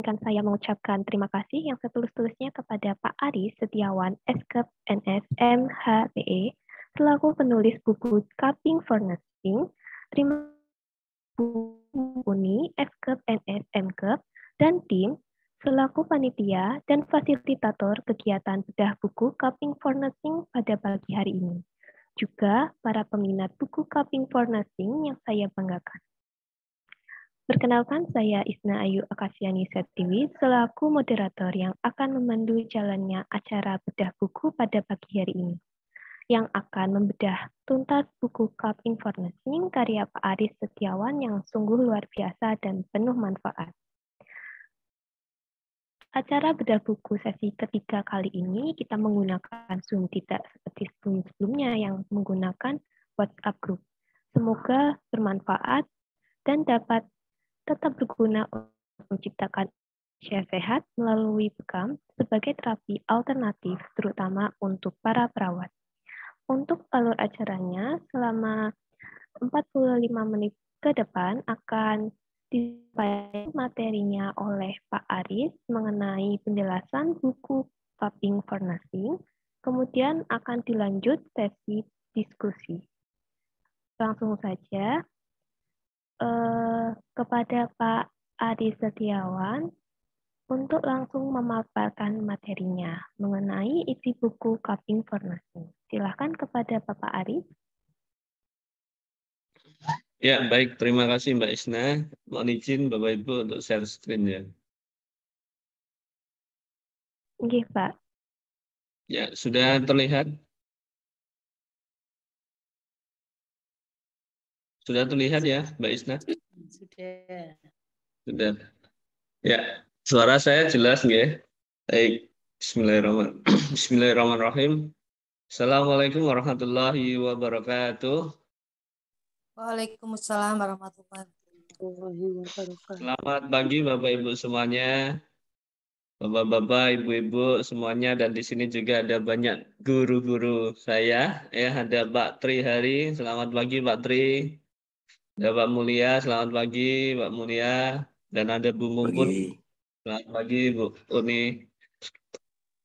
Izinkan saya mengucapkan terima kasih yang setulus-tulusnya kepada Pak Aris Setiawan, Eskep NS MHPE, selaku penulis buku Cupping for Nursing. Terima kasih Uni, Eskep NS MKep, dan tim, selaku panitia dan fasilitator kegiatan bedah buku Cupping for Nursing pada pagi hari ini. Juga para peminat buku Cupping for Nursing yang saya banggakan. Perkenalkan, saya Isna Ayu Akasiani Setiwi, selaku moderator yang akan memandu jalannya acara bedah buku pada pagi hari ini, yang akan membedah tuntas buku Cupping for Nursing karya Pak Aris Setiawan yang sungguh luar biasa dan penuh manfaat. Acara bedah buku sesi ketiga kali ini kita menggunakan Zoom, tidak seperti sebelumnya yang menggunakan WhatsApp Group. Semoga bermanfaat dan dapat tetap berguna untuk menciptakan Indonesia sehat melalui bekam sebagai terapi alternatif, terutama untuk para perawat. Untuk alur acaranya, selama 45 menit ke depan akan disampaikan materinya oleh Pak Aris mengenai penjelasan buku Cupping for Nursing, kemudian akan dilanjut sesi diskusi. Langsung saja, kepada Pak Adi Setiawan untuk langsung memaparkan materinya mengenai isi buku Cupping for Nursing. Silakan kepada Bapak Ari. Ya, baik. Terima kasih Mbak Isna. Mohon izin Bapak Ibu untuk share screen ya. Nggih, Pak. Ya, sudah terlihat? Sudah terlihat ya, Mbak Isna? Sudah. Sudah. Ya, suara saya jelas nggih? Baik. Bismillahirrahmanirrahim. Bismillahirrahmanirrahim. Assalamualaikum warahmatullahi wabarakatuh. Waalaikumsalam warahmatullahi wabarakatuh. Selamat pagi Bapak Ibu semuanya. Bapak-bapak, ibu-ibu semuanya, dan di sini juga ada banyak guru-guru saya. Ya, ada Pak Tri Hari. Selamat pagi Pak Tri. Ada Pak Mulia. Selamat pagi Pak Mulia. Dan ada Bu Mumpun. Selamat pagi Bu Uni.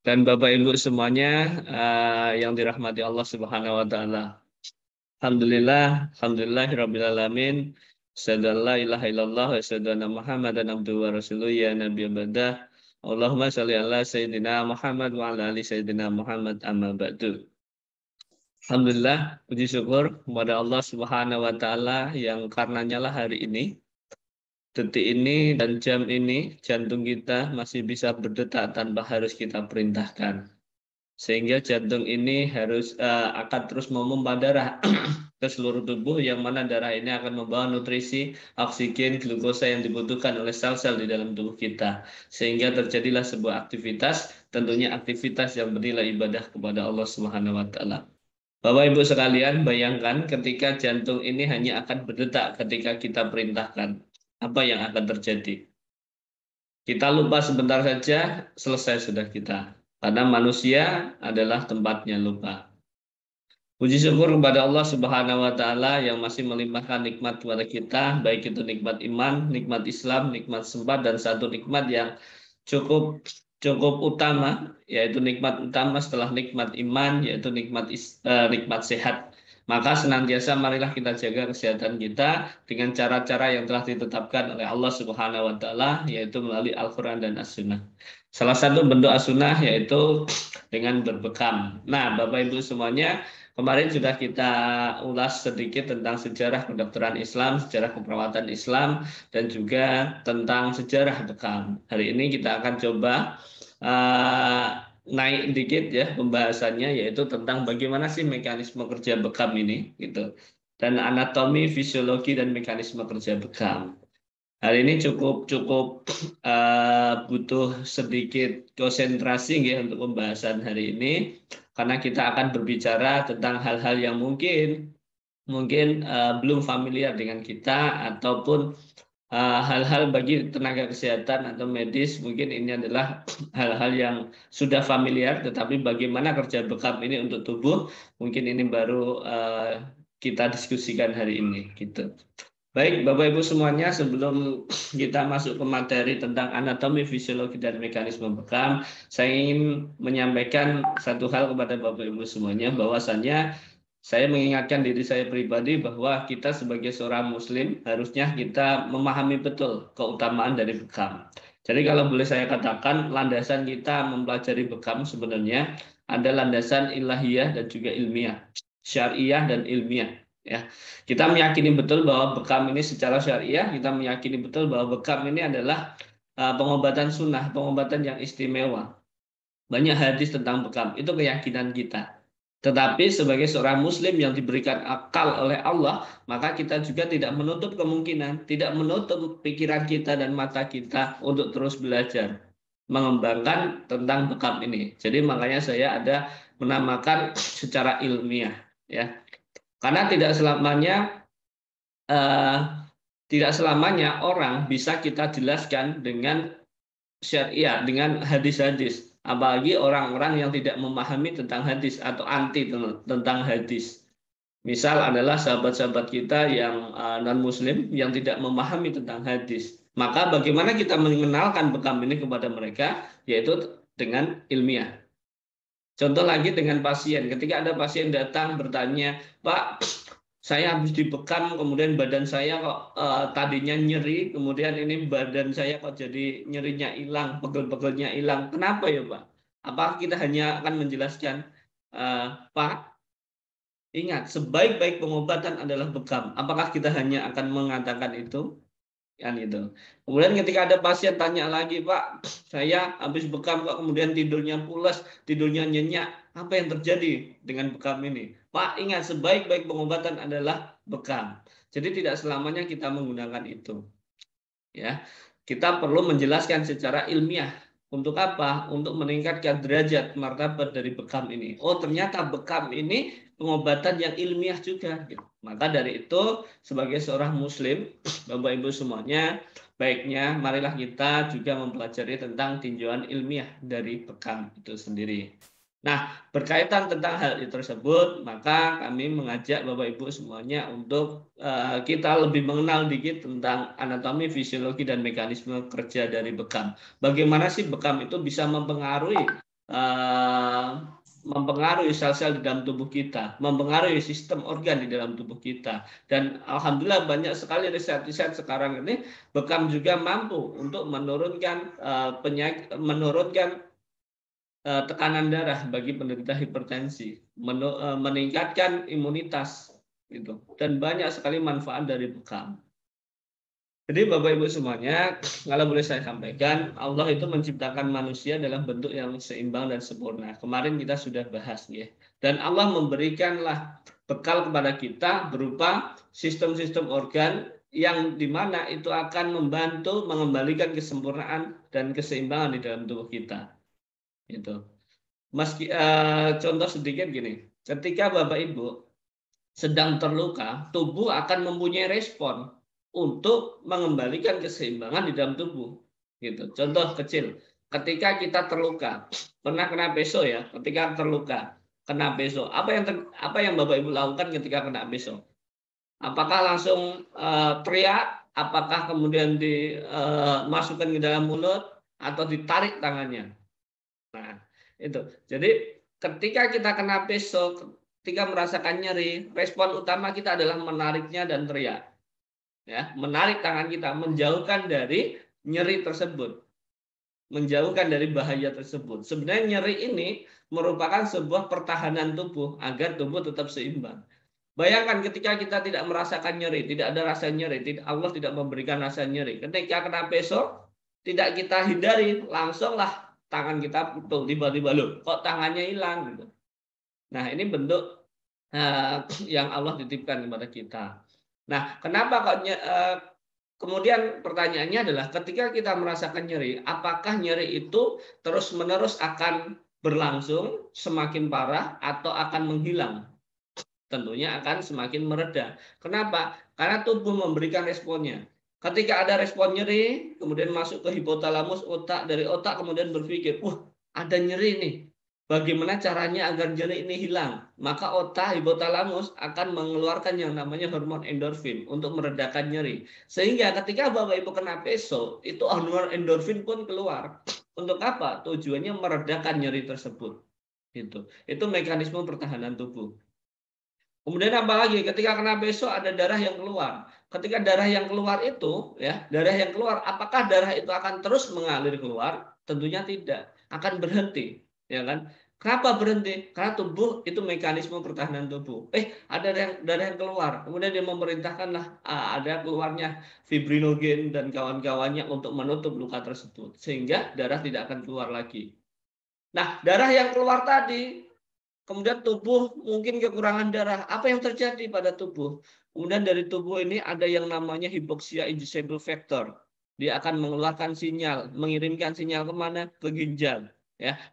Dan Bapak Ibu semuanya yang dirahmati Allah Subhanahu wa taala. Alhamdulillah, alhamdulillahirabbil alamin. Asyhadu an la ilaha illallah wa asyhadu anna Muhammadan abduhu wa rasuluhu ya nabiy badah. Allahumma shalli ala sayyidina Muhammad wa ala ali sayyidina Muhammad amma ba'du. Alhamdulillah, puji syukur kepada Allah Subhanahu wa taala yang karenanya lah hari ini, detik ini dan jam ini jantung kita masih bisa berdetak tanpa harus kita perintahkan. Sehingga jantung ini harus akan terus memompa darah ke seluruh tubuh, yang mana darah ini akan membawa nutrisi, oksigen, glukosa yang dibutuhkan oleh sel-sel di dalam tubuh kita. Sehingga terjadilah sebuah aktivitas, tentunya aktivitas yang bernilai ibadah kepada Allah Subhanahu wa taala. Bapak Ibu sekalian, bayangkan ketika jantung ini hanya akan berdetak ketika kita perintahkan. Apa yang akan terjadi? Kita lupa sebentar saja, selesai sudah kita. Karena manusia adalah tempatnya lupa. Puji syukur kepada Allah Subhanahu wa taala yang masih melimpahkan nikmat kepada kita, baik itu nikmat iman, nikmat Islam, nikmat sempat, dan satu nikmat yang cukup utama, yaitu nikmat utama setelah nikmat iman, yaitu nikmat sehat. Maka senantiasa marilah kita jaga kesehatan kita dengan cara-cara yang telah ditetapkan oleh Allah Subhanahu wa taala, yaitu melalui Al-Qur'an dan As-Sunnah. Salah satu bentuk as-sunnah yaitu dengan berbekam. Nah, Bapak Ibu semuanya, kemarin sudah kita ulas sedikit tentang sejarah kedokteran Islam, sejarah keperawatan Islam, dan juga tentang sejarah bekam. Hari ini kita akan coba naik dikit ya pembahasannya, yaitu tentang bagaimana sih mekanisme kerja bekam ini, gitu, dan anatomi, fisiologi, dan mekanisme kerja bekam. Hari ini cukup butuh sedikit konsentrasi ya untuk pembahasan hari ini, karena kita akan berbicara tentang hal-hal yang mungkin belum familiar dengan kita, ataupun hal-hal bagi tenaga kesehatan atau medis mungkin ini adalah hal-hal yang sudah familiar, tetapi bagaimana kerja bekam ini untuk tubuh, mungkin ini baru kita diskusikan hari ini, gitu. Baik, Bapak Ibu semuanya, sebelum kita masuk ke materi tentang anatomi, fisiologi, dan mekanisme bekam, saya ingin menyampaikan satu hal kepada Bapak Ibu semuanya, bahwasannya saya mengingatkan diri saya pribadi bahwa kita sebagai seorang Muslim harusnya kita memahami betul keutamaan dari bekam. Jadi kalau boleh saya katakan, landasan kita mempelajari bekam sebenarnya ada landasan ilahiyah dan juga ilmiah, syariah dan ilmiah. Ya, kita meyakini betul bahwa bekam ini secara syariah, kita meyakini betul bahwa bekam ini adalah pengobatan sunnah, pengobatan yang istimewa. Banyak hadis tentang bekam, itu keyakinan kita. Tetapi sebagai seorang muslim yang diberikan akal oleh Allah, maka kita juga tidak menutup kemungkinan, tidak menutup pikiran kita dan mata kita untuk terus belajar, mengembangkan tentang bekam ini. Jadi makanya saya ada menamakan secara ilmiah, ya. Karena eh, tidak selamanya orang bisa kita jelaskan dengan syariah, dengan hadis-hadis. Apalagi orang-orang yang tidak memahami tentang hadis atau anti tentang hadis. Misal adalah sahabat-sahabat kita yang non-muslim yang tidak memahami tentang hadis. Maka bagaimana kita mengenalkan bekam ini kepada mereka? Yaitu dengan ilmiah. Contoh lagi dengan pasien. Ketika ada pasien datang bertanya, Pak, saya habis dibekam, kemudian badan saya kok tadinya nyeri, kemudian ini badan saya kok jadi nyerinya hilang, pegel-pegelnya hilang. Kenapa ya Pak? Apakah kita hanya akan menjelaskan, Pak, ingat, sebaik-baik pengobatan adalah bekam. Apakah kita hanya akan mengatakan itu? Kan itu. Kemudian ketika ada pasien tanya lagi, Pak, saya habis bekam kok kemudian tidurnya pulas, tidurnya nyenyak, apa yang terjadi dengan bekam ini? Pak, ingat, sebaik-baik pengobatan adalah bekam. Jadi tidak selamanya kita menggunakan itu. Ya, kita perlu menjelaskan secara ilmiah. Untuk apa? Untuk meningkatkan derajat martabat dari bekam ini. Oh, ternyata bekam ini pengobatan yang ilmiah juga. Maka dari itu, sebagai seorang Muslim, Bapak Ibu semuanya, baiknya marilah kita juga mempelajari tentang tinjauan ilmiah dari bekam itu sendiri. Nah, berkaitan tentang hal itu tersebut, maka kami mengajak Bapak Ibu semuanya untuk kita lebih mengenal dikit tentang anatomi, fisiologi, dan mekanisme kerja dari bekam. Bagaimana sih bekam itu bisa mempengaruhi sel-sel di dalam tubuh kita, mempengaruhi sistem organ di dalam tubuh kita. Dan alhamdulillah banyak sekali riset-riset sekarang ini bekam juga mampu untuk menurunkan tekanan darah bagi penderita hipertensi, meningkatkan imunitas, gitu. Dan banyak sekali manfaat dari bekam. Jadi Bapak Ibu semuanya, kalau boleh saya sampaikan, Allah itu menciptakan manusia dalam bentuk yang seimbang dan sempurna. Kemarin kita sudah bahas, ya. Dan Allah memberikanlah bekal kepada kita berupa sistem-sistem organ yang dimana itu akan membantu mengembalikan kesempurnaan dan keseimbangan di dalam tubuh kita. Gitu. Contoh sedikit gini, ketika Bapak Ibu sedang terluka, tubuh akan mempunyai respon untuk mengembalikan keseimbangan di dalam tubuh. Gitu. Contoh kecil, ketika kita terluka, pernah kena peso ya, ketika terluka, kena peso, apa yang Bapak Ibu lakukan ketika kena peso? Apakah langsung teriak? Apakah kemudian dimasukkan ke dalam mulut atau ditarik tangannya? Nah, itu. Jadi ketika kita kena peso, ketika merasakan nyeri, respon utama kita adalah menariknya dan teriak. Ya, menarik tangan kita, menjauhkan dari nyeri tersebut. Menjauhkan dari bahaya tersebut. Sebenarnya nyeri ini merupakan sebuah pertahanan tubuh agar tubuh tetap seimbang. Bayangkan ketika kita tidak merasakan nyeri, tidak ada rasa nyeri, Allah tidak memberikan rasa nyeri. Ketika kena peso, tidak kita hindari, langsunglah tangan kita putul, tiba-tiba loh, kok tangannya hilang gitu. Nah, ini bentuk yang Allah titipkan kepada kita. Nah, kenapa kok kemudian pertanyaannya adalah ketika kita merasakan nyeri, apakah nyeri itu terus-menerus akan berlangsung semakin parah atau akan menghilang? Tentunya akan semakin mereda. Kenapa? Karena tubuh memberikan responnya. Ketika ada respon nyeri, kemudian masuk ke hipotalamus otak, dari otak kemudian berpikir, wah ada nyeri nih, bagaimana caranya agar nyeri ini hilang? Maka otak hipotalamus akan mengeluarkan yang namanya hormon endorfin untuk meredakan nyeri. Sehingga ketika Bapak Ibu kena peso, itu hormon endorfin pun keluar. Untuk apa? Tujuannya meredakan nyeri tersebut. Itu mekanisme pertahanan tubuh. Kemudian apalagi ketika kena peso ada darah yang keluar. Ketika darah yang keluar itu, darah yang keluar, apakah darah itu akan terus mengalir keluar? Tentunya tidak, akan berhenti, ya kan? Kenapa berhenti? Karena tubuh itu mekanisme pertahanan tubuh. Ada darah yang keluar, kemudian dia memerintahkanlah ada keluarnya fibrinogen dan kawan-kawannya untuk menutup luka tersebut, sehingga darah tidak akan keluar lagi. Nah, darah yang keluar tadi, kemudian tubuh mungkin kekurangan darah. Apa yang terjadi pada tubuh? Kemudian dari tubuh ini ada yang namanya hypoxia inducible factor. Dia akan mengeluarkan sinyal, mengirimkan sinyal kemana? Ke ginjal,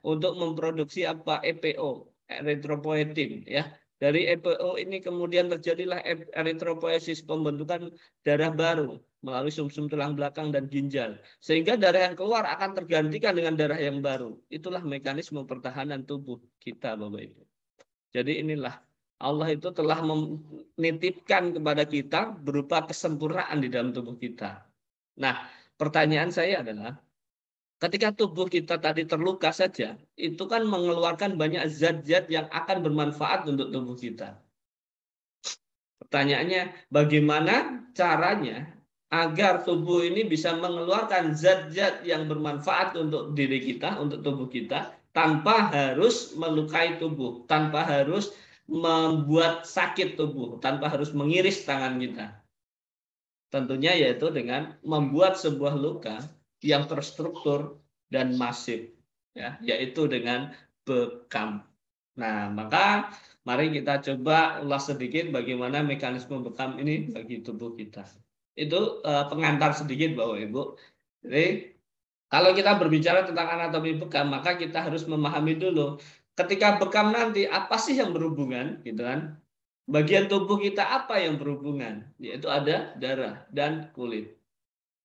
untuk memproduksi apa? EPO, erythropoietin, Dari EPO ini kemudian terjadilah erythropoiesis, pembentukan darah baru melalui sumsum tulang belakang dan ginjal. Sehingga darah yang keluar akan tergantikan dengan darah yang baru. Itulah mekanisme pertahanan tubuh kita, Bapak Ibu. Jadi inilah Allah itu telah menitipkan kepada kita berupa kesempurnaan di dalam tubuh kita. Nah, pertanyaan saya adalah, ketika tubuh kita tadi terluka saja, itu kan mengeluarkan banyak zat-zat yang akan bermanfaat untuk tubuh kita. Pertanyaannya, bagaimana caranya agar tubuh ini bisa mengeluarkan zat-zat yang bermanfaat untuk diri kita, untuk tubuh kita, tanpa harus melukai tubuh, tanpa harus membuat sakit tubuh, tanpa harus mengiris tangan kita. Tentunya yaitu dengan membuat sebuah luka yang terstruktur dan masif, yaitu dengan bekam. Nah, maka mari kita coba ulas sedikit bagaimana mekanisme bekam ini bagi tubuh kita. Itu pengantar sedikit Bapak Ibu. Jadi kalau kita berbicara tentang anatomi bekam, maka kita harus memahami dulu ketika bekam nanti apa sih yang berhubungan, gitu kan? Bagian tubuh kita apa yang berhubungan? Yaitu ada darah dan kulit.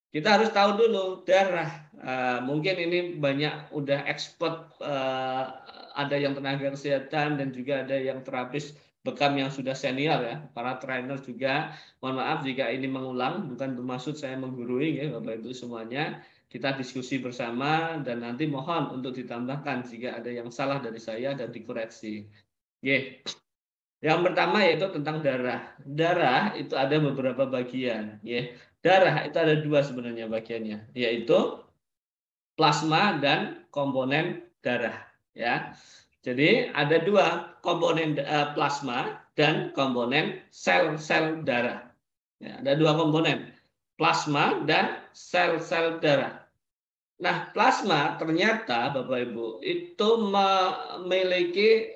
Kita harus tahu dulu darah. Mungkin ini banyak udah expert, ada yang tenaga kesehatan dan juga ada yang terapis bekam yang sudah senior ya. Para trainer juga. Mohon maaf jika ini mengulang, bukan bermaksud saya menggurui ya Bapak Ibu semuanya. Kita diskusi bersama dan nanti mohon untuk ditambahkan jika ada yang salah dari saya dan dikoreksi. Yang pertama yaitu tentang darah. Darah itu ada beberapa bagian. Darah itu ada dua sebenarnya bagiannya, yaitu plasma dan komponen darah. Jadi ada dua komponen plasma dan komponen sel-sel darah. Ada dua komponen, plasma dan sel-sel darah. Nah, plasma ternyata Bapak Ibu itu memiliki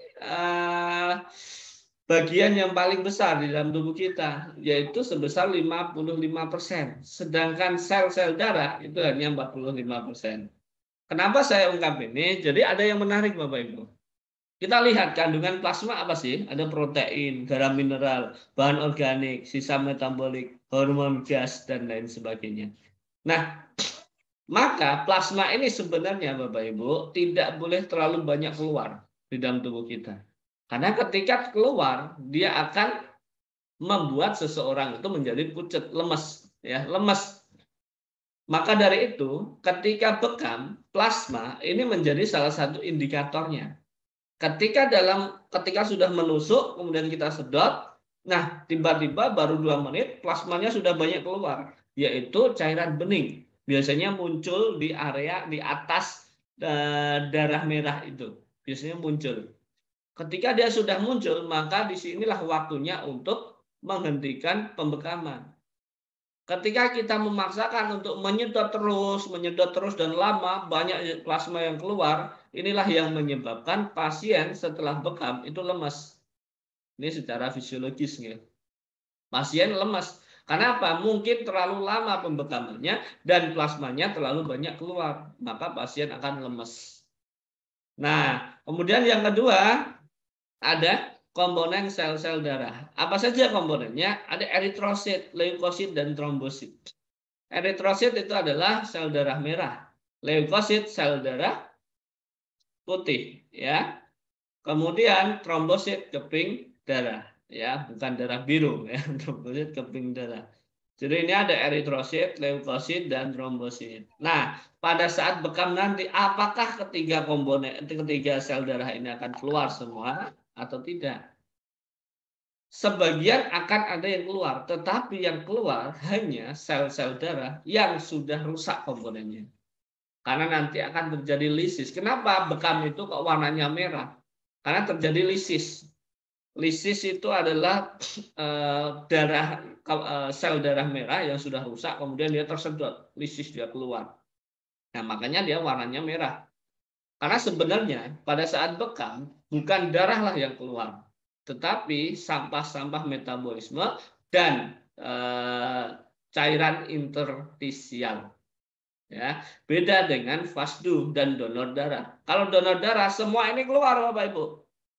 bagian yang paling besar di dalam tubuh kita, yaitu sebesar 55%. Sedangkan sel-sel darah itu hanya 45%. Kenapa saya ungkap ini? Jadi ada yang menarik Bapak Ibu. Kita lihat kandungan plasma apa sih? Ada protein, garam mineral, bahan organik, sisa metabolik, hormon gas, dan lain sebagainya. Nah, maka plasma ini sebenarnya Bapak Ibu tidak boleh terlalu banyak keluar di dalam tubuh kita. Karena ketika keluar, dia akan membuat seseorang itu menjadi pucat, lemes, lemes. Maka dari itu, ketika bekam, plasma ini menjadi salah satu indikatornya. Ketika sudah menusuk, kemudian kita sedot, nah tiba-tiba baru 2 menit plasmanya sudah banyak keluar, yaitu cairan bening. Biasanya muncul di area di atas darah merah itu, biasanya muncul. Ketika dia sudah muncul, maka disinilah waktunya untuk menghentikan pembekaman. Ketika kita memaksakan untuk menyedot terus dan lama, banyak plasma yang keluar, inilah yang menyebabkan pasien setelah bekam itu lemas. Ini secara fisiologis ya. Pasien lemas. Karena apa? Mungkin terlalu lama pembekamannya dan plasmanya terlalu banyak keluar, maka pasien akan lemas. Nah, kemudian yang kedua ada komponen sel-sel darah. Apa saja komponennya? Ada eritrosit, leukosit, dan trombosit. Eritrosit itu adalah sel darah merah. Leukosit sel darah putih, Kemudian trombosit keping darah, ya, bukan darah biru, ya, trombosit keping darah. Jadi ini ada eritrosit, leukosit, dan trombosit. Nah, pada saat bekam nanti, apakah ketiga sel darah ini akan keluar semua atau tidak? Sebagian akan ada yang keluar, tetapi yang keluar hanya sel-sel darah yang sudah rusak komponennya. Karena nanti akan terjadi lisis. Kenapa bekam itu kok warnanya merah? Karena terjadi lisis. Lisis itu adalah sel darah merah yang sudah rusak, kemudian dia tersedot, lisis dia keluar. Nah, makanya dia warnanya merah. Karena sebenarnya pada saat bekam bukan darahlah yang keluar, tetapi sampah-sampah metabolisme dan cairan interstisial. Ya, beda dengan fasdu dan donor darah. Kalau donor darah semua ini keluar, Bapak Ibu.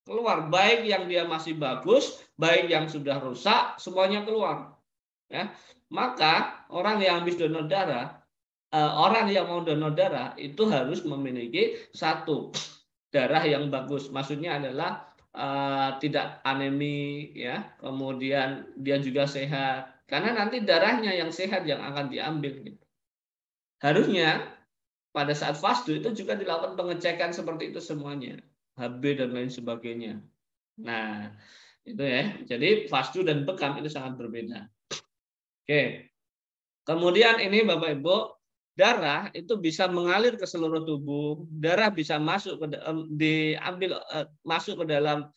Keluar, baik yang dia masih bagus, baik yang sudah rusak, semuanya keluar. Ya. Maka orang yang habis donor darah, orang yang mau donor darah itu harus memiliki satu darah yang bagus. Maksudnya adalah tidak anemi, ya. Kemudian dia juga sehat. Karena nanti darahnya yang sehat yang akan diambil. Gitu. Harusnya pada saat fasdu itu juga dilakukan pengecekan seperti itu semuanya, HB dan lain sebagainya. Nah, itu ya. Jadi fasdu dan bekam itu sangat berbeda. Oke. Kemudian ini Bapak Ibu, darah itu bisa mengalir ke seluruh tubuh, darah bisa masuk masuk ke dalam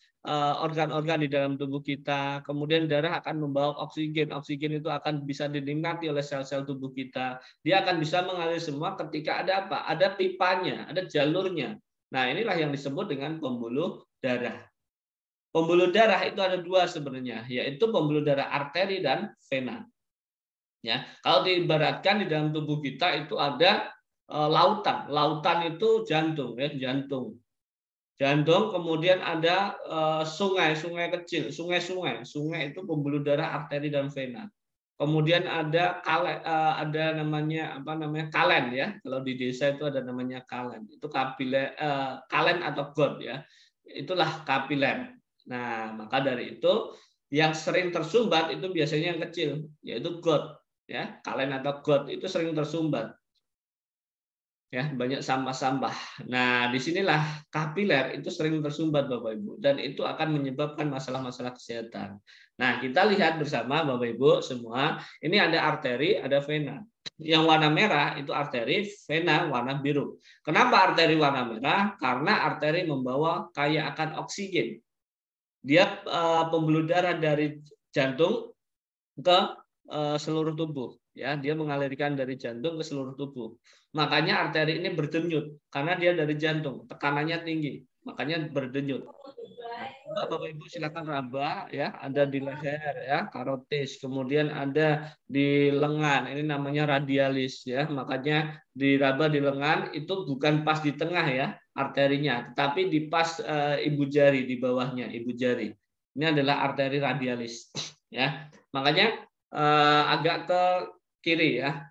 organ-organ di dalam tubuh kita. Kemudian darah akan membawa oksigen. Oksigen itu akan bisa dinikmati oleh sel-sel tubuh kita. Dia akan bisa mengalir semua ketika ada apa? Ada pipanya, ada jalurnya. Nah, inilah yang disebut dengan pembuluh darah. Pembuluh darah itu ada dua sebenarnya, yaitu pembuluh darah arteri dan vena. Ya, kalau diibaratkan di dalam tubuh kita itu ada lautan. Lautan itu jantung, ya, jantung. Jantung, kemudian ada sungai kecil, sungai itu pembuluh darah arteri dan vena. Kemudian ada namanya kalen, ya. Kalau di desa itu ada namanya kalen. Itu kalen atau got, ya. Itulah kapiler. Nah, maka dari itu yang sering tersumbat itu biasanya yang kecil, yaitu got, ya. Kalen atau got itu sering tersumbat. Ya, banyak sampah-sampah. Nah, disinilah kapiler itu sering tersumbat Bapak Ibu, dan itu akan menyebabkan masalah-masalah kesehatan. Nah, kita lihat bersama Bapak Ibu semua, ini ada arteri, ada vena. Yang warna merah itu arteri, vena warna biru. Kenapa arteri warna merah? Karena arteri membawa kaya akan oksigen. Dia pembuluh darah dari jantung ke seluruh tubuh. Ya, dia mengalirkan dari jantung ke seluruh tubuh. Makanya arteri ini berdenyut karena dia dari jantung, tekanannya tinggi, makanya berdenyut. Nah, Bapak Ibu silakan raba, ya, ada di leher, ya, karotis, kemudian ada di lengan, ini namanya radialis, ya, makanya diraba di lengan itu bukan pas di tengah, ya, arterinya, tetapi di pas ibu jari, di bawahnya ibu jari. Ini adalah arteri radialis, ya, makanya agak ke kiri, ya.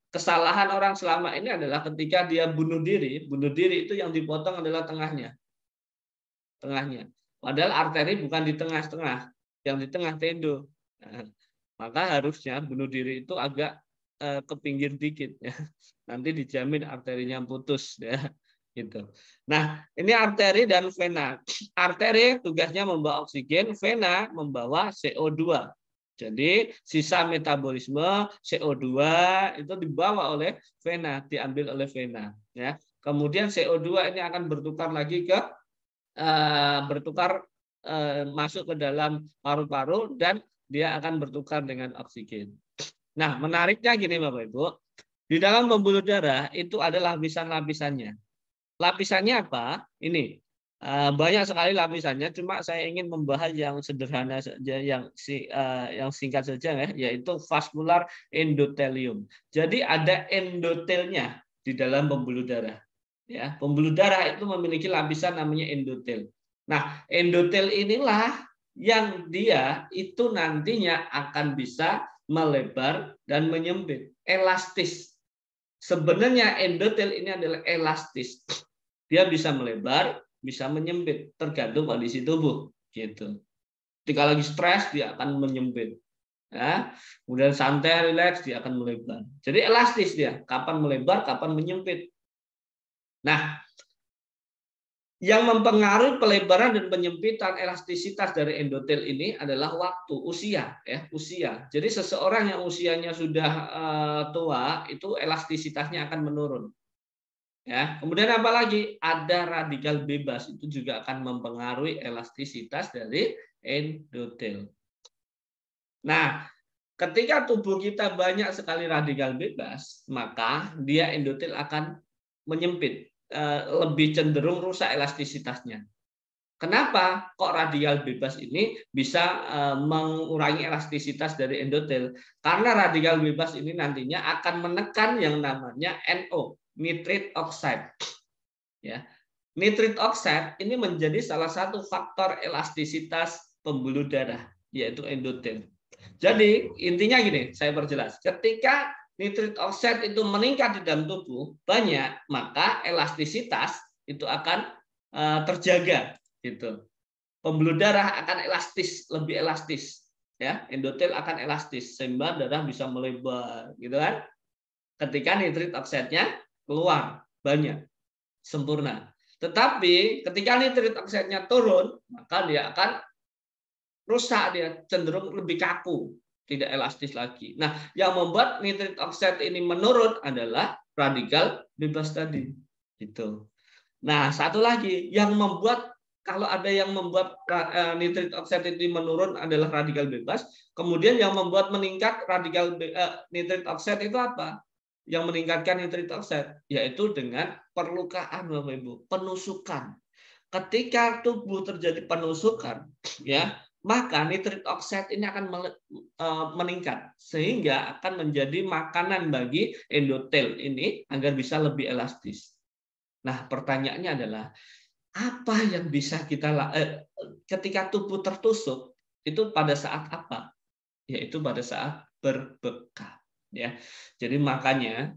Kesalahan orang selama ini adalah ketika dia bunuh diri itu yang dipotong adalah tengahnya. Padahal arteri bukan di tengah-tengah, yang di tengah tendo. Nah, maka harusnya bunuh diri itu agak ke pinggir dikit, ya. Nanti dijamin arterinya putus, ya. Gitu. Nah, ini arteri dan vena. Arteri tugasnya membawa oksigen, vena membawa CO2. Jadi sisa metabolisme CO2 itu dibawa oleh vena, diambil oleh vena. Ya. Kemudian CO2 ini akan bertukar lagi ke masuk ke dalam paru-paru dan dia akan bertukar dengan oksigen. Nah, menariknya gini Bapak Ibu, di dalam pembuluh darah itu ada lapisan-lapisannya. Lapisannya apa? Ini. Banyak sekali lapisannya, cuma saya ingin membahas yang sederhana saja, yang singkat saja, ya, yaitu vascular endothelium. Jadi ada endotelnya di dalam pembuluh darah. Ya, pembuluh darah itu memiliki lapisan namanya endotel. Nah, endotel inilah yang dia itu nantinya akan bisa melebar dan menyempit, elastis. Sebenarnya endotel ini adalah elastis. Dia bisa melebar, bisa menyempit, tergantung kondisi tubuh gitu. Ketika lagi stres dia akan menyempit. Ya, kemudian santai, rileks dia akan melebar. Jadi elastis dia, kapan melebar, kapan menyempit. Nah, yang mempengaruhi pelebaran dan penyempitan elastisitas dari endotel ini adalah waktu, usia, ya, usia. Jadi seseorang yang usianya sudah tua itu elastisitasnya akan menurun. Ya, kemudian apa lagi? Ada radikal bebas, itu juga akan mempengaruhi elastisitas dari endotel. Nah, ketika tubuh kita banyak sekali radikal bebas, maka dia endotel akan menyempit, lebih cenderung rusak elastisitasnya. Kenapa kok radikal bebas ini bisa mengurangi elastisitas dari endotel? Karena radikal bebas ini nantinya akan menekan yang namanya NO, nitrate oxide. Ya. Nitrate oxide ini menjadi salah satu faktor elastisitas pembuluh darah, yaitu endotel. Jadi intinya gini, saya perjelas. Ketika nitrate oxide itu meningkat di dalam tubuh banyak, maka elastisitas itu akan terjaga, gitu. Pembuluh darah akan elastis, lebih elastis, ya. Endotel akan elastis, sehingga darah bisa melebar, gitu kan? Ketika nitrate oxide-nya keluar banyak, sempurna. Tetapi ketika nitrate oxide-nya turun, maka dia akan rusak, dia cenderung lebih kaku, tidak elastis lagi. Nah, yang membuat nitrate oxide ini menurun adalah radikal bebas tadi. Gitu. Nah, satu lagi yang membuat, kalau ada yang membuat nitrate oxide ini menurun adalah radikal bebas, kemudian yang membuat meningkat radikal nitrate oxide itu apa? Yang meningkatkan nitrate oxide yaitu dengan perlukaan, Bapak Ibu, penusukan. Ketika tubuh terjadi penusukan, ya, maka nitrate oxide ini akan meningkat sehingga akan menjadi makanan bagi endotel ini agar bisa lebih elastis. Nah, pertanyaannya adalah apa yang bisa kita ketika tubuh tertusuk itu pada saat apa? Yaitu pada saat berbekam, ya. Jadi makanya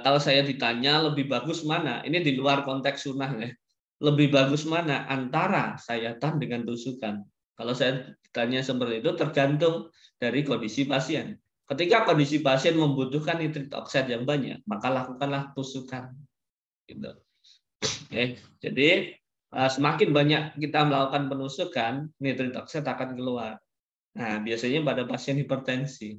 kalau saya ditanya lebih bagus mana? Ini di luar konteks sunnah, ya. Lebih bagus mana antara sayatan dengan tusukan? Kalau saya ditanya seperti itu tergantung dari kondisi pasien. Ketika kondisi pasien membutuhkan nitrate oxide yang banyak, maka lakukanlah tusukan. Gitu. Jadi semakin banyak kita melakukan penusukan, nitrate oxide akan keluar. Nah, biasanya pada pasien hipertensi.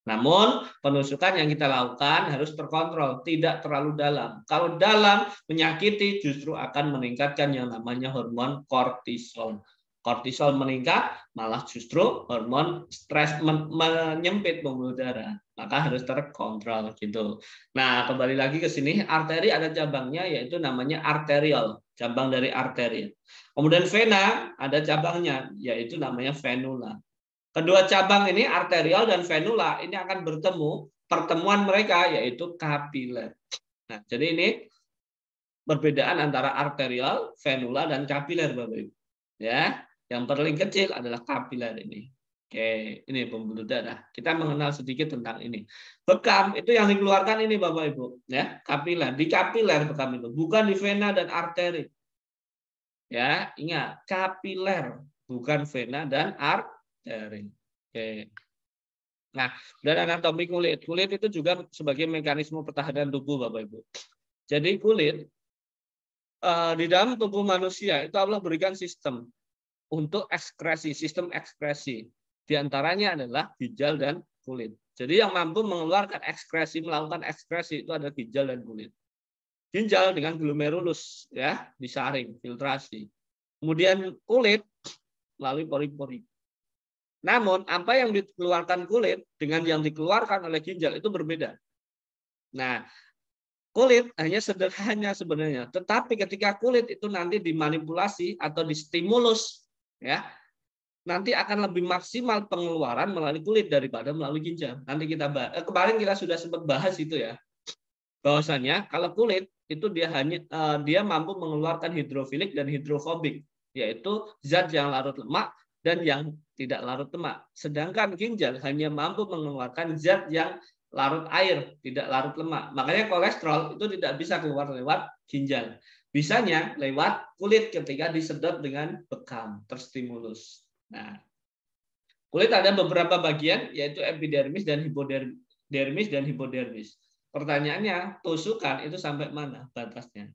Namun penusukan yang kita lakukan harus terkontrol, tidak terlalu dalam. Kalau dalam menyakiti justru akan meningkatkan yang namanya hormon kortisol. Kortisol meningkat malah justru hormon stres menyempit pembuluh darah. Maka harus terkontrol gitu. Nah, kembali lagi ke sini, arteri ada cabangnya yaitu namanya arteriol, cabang dari arteri. Kemudian vena ada cabangnya yaitu namanya venula. Kedua cabang ini, arterial dan venula, ini akan bertemu. Pertemuan mereka yaitu kapiler. Nah, jadi ini perbedaan antara arterial, venula, dan kapiler, Bapak Ibu. Ya, yang paling kecil adalah kapiler ini. Oke, ini pembuluh darah. Kita mengenal sedikit tentang ini. Bekam itu yang dikeluarkan ini, Bapak Ibu. Ya, kapiler. Di kapiler bekam itu, bukan di vena dan arteri. Ya, ingat, kapiler, bukan vena dan arteri. Oke. Nah, dan anatomi kulit. Kulit itu juga sebagai mekanisme pertahanan tubuh, Bapak Ibu. Jadi kulit di dalam tubuh manusia itu Allah berikan sistem untuk ekskresi, sistem ekskresi. Di antaranya adalah ginjal dan kulit. Jadi yang mampu mengeluarkan ekskresi, melakukan ekskresi itu adalah ginjal dan kulit. Ginjal dengan glomerulus, ya, disaring, filtrasi. Kemudian kulit melalui pori-pori. Namun, apa yang dikeluarkan kulit dengan yang dikeluarkan oleh ginjal itu berbeda. Nah, kulit hanya sederhana sebenarnya. Tetapi ketika kulit itu nanti dimanipulasi atau distimulus, ya, nanti akan lebih maksimal pengeluaran melalui kulit daripada melalui ginjal. Nanti kita bahas. Kemarin kita sudah sempat bahas itu, ya. Bahwasanya kalau kulit itu dia mampu mengeluarkan hidrofilik dan hidrofobik, yaitu zat yang larut lemak dan yang tidak larut lemak. Sedangkan ginjal hanya mampu mengeluarkan zat yang larut air, tidak larut lemak. Makanya kolesterol itu tidak bisa keluar lewat ginjal. Bisanya lewat kulit ketika disedot dengan bekam, terstimulus. Nah, kulit ada beberapa bagian, yaitu epidermis dan hipodermis. Pertanyaannya, tusukan itu sampai mana batasnya?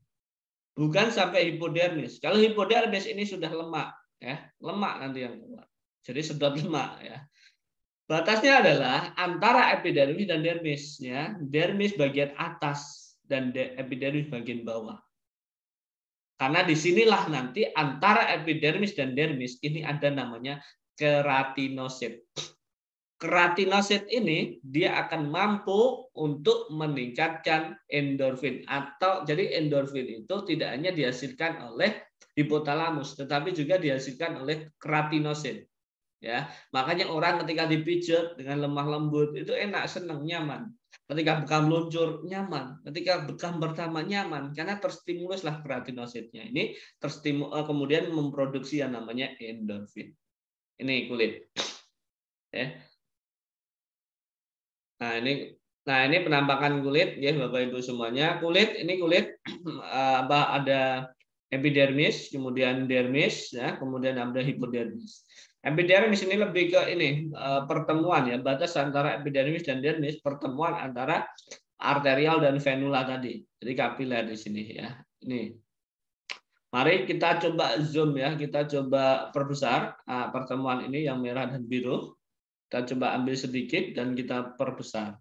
Bukan sampai hipodermis. Kalau hipodermis ini sudah lemak, ya, lemak nanti yang keluar. Jadi sedot lemak, ya. Batasnya adalah antara epidermis dan dermis, ya. Dermis bagian atas dan epidermis bagian bawah. Karena disinilah nanti antara epidermis dan dermis ini ada namanya keratinosit. Keratinosit ini dia akan mampu untuk meningkatkan endorfin, atau jadi endorfin itu tidak hanya dihasilkan oleh hipotalamus tetapi juga dihasilkan oleh keratinosit. Ya, makanya orang ketika dipijat dengan lemah lembut itu enak, senang, nyaman. Ketika bekam luncur nyaman, ketika bekam pertama nyaman karena terstimuluslah keratinositnya. Ini kemudian memproduksi yang namanya endorfin. Ini kulit. Ya. Nah ini penampakan kulit ya Bapak Ibu semuanya. Kulit ini kulit ada epidermis, kemudian dermis, ya, kemudian ada hipodermis. Epidermis ini lebih ke ini pertemuan, ya, batas antara epidermis dan dermis, pertemuan antara arterial dan venula tadi. Jadi kapiler di sini, ya. Ini. Mari kita coba zoom, ya, kita coba perbesar pertemuan ini yang merah dan biru. Kita coba ambil sedikit dan kita perbesar.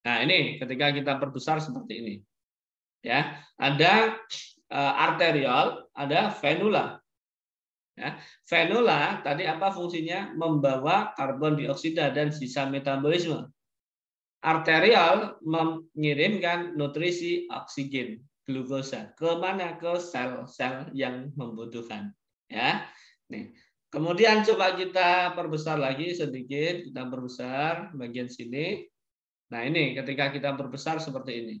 Nah, ini ketika kita perbesar seperti ini. Ya, ada arterial, ada venula. Ya, venula tadi apa fungsinya? Membawa karbon dioksida dan sisa metabolisme. Arterial mengirimkan nutrisi oksigen, glukosa ke mana? Ke sel-sel yang membutuhkan. Ya, nih. Kemudian coba kita perbesar lagi sedikit, kita perbesar bagian sini. Nah ini ketika kita perbesar seperti ini.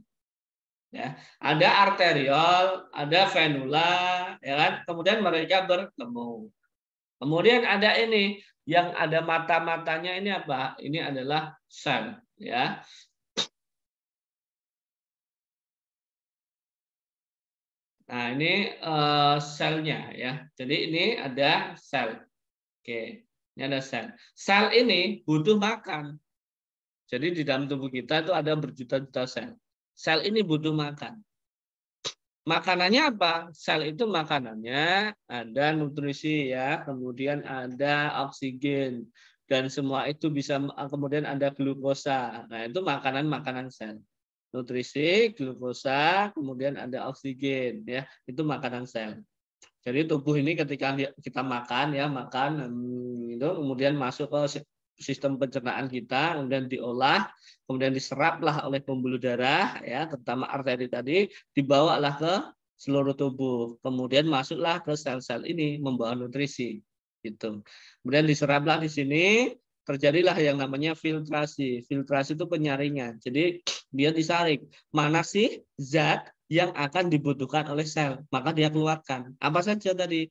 Ya, ada arteriol, ada venula, ya kan? Kemudian mereka bertemu. Kemudian ada ini yang ada mata-matanya ini apa? Ini adalah sel, ya. Nah ini selnya, ya. Jadi ini ada sel. Oke, ini ada sel. Sel ini butuh makan. Jadi di dalam tubuh kita itu ada berjuta-juta sel. Sel ini butuh makan. Makanannya apa? Sel itu makanannya ada nutrisi, ya, kemudian ada oksigen dan semua itu bisa, kemudian ada glukosa. Nah, itu makanan-makanan sel. Nutrisi, glukosa, kemudian ada oksigen, ya. Itu makanan sel. Jadi tubuh ini ketika kita makan, ya, makan itu kemudian masuk ke sistem pencernaan kita, kemudian diolah, kemudian diseraplah oleh pembuluh darah, ya, terutama arteri tadi, dibawalah ke seluruh tubuh, kemudian masuklah ke sel-sel ini membawa nutrisi, gitu. Kemudian diseraplah di sini, terjadilah yang namanya filtrasi. Filtrasi itu penyaringan. Jadi dia disaring mana sih zat yang akan dibutuhkan oleh sel, maka dia keluarkan. Apa saja tadi?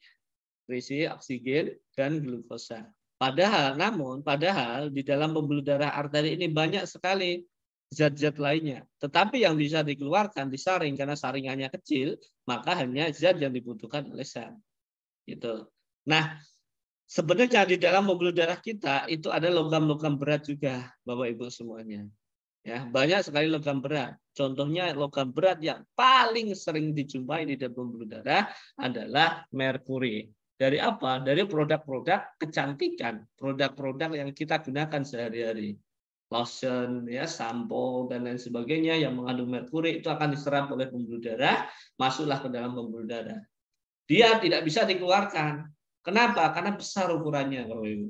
Nutrisi, oksigen, dan glukosa. Padahal di dalam pembuluh darah arteri ini banyak sekali zat-zat lainnya. Tetapi yang bisa dikeluarkan, disaring karena saringannya kecil, maka hanya zat yang dibutuhkan oleh sel. Gitu. Nah, sebenarnya di dalam pembuluh darah kita itu ada logam-logam berat juga, Bapak Ibu semuanya. Ya, banyak sekali logam berat. Contohnya logam berat yang paling sering dijumpai di dalam pembuluh darah adalah merkuri. Dari apa? Dari produk-produk kecantikan, produk-produk yang kita gunakan sehari-hari. Lotion, ya, sampo, dan lain sebagainya yang mengandung merkuri itu akan diserap oleh pembuluh darah, masuklah ke dalam pembuluh darah. Dia tidak bisa dikeluarkan. Kenapa? Karena besar ukurannya, Bapak Ibu.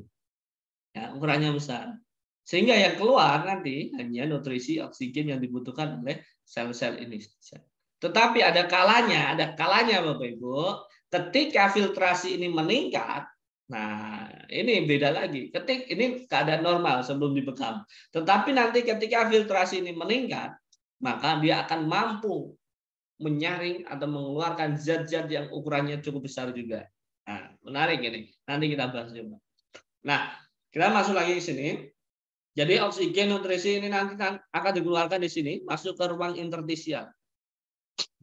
Ya, ukurannya besar. Sehingga yang keluar nanti hanya nutrisi oksigen yang dibutuhkan oleh sel-sel ini saja. Tetapi ada kalanya Bapak Ibu, ketika filtrasi ini meningkat, nah ini beda lagi. Ini keadaan normal sebelum dibekam. Tetapi nanti ketika filtrasi ini meningkat, maka dia akan mampu menyaring atau mengeluarkan zat-zat yang ukurannya cukup besar juga. Nah, menarik ini. Nanti kita bahas juga. Nah, kita masuk lagi ke sini. Jadi oksigen nutrisi ini nanti akan dikeluarkan di sini, masuk ke ruang interstisial.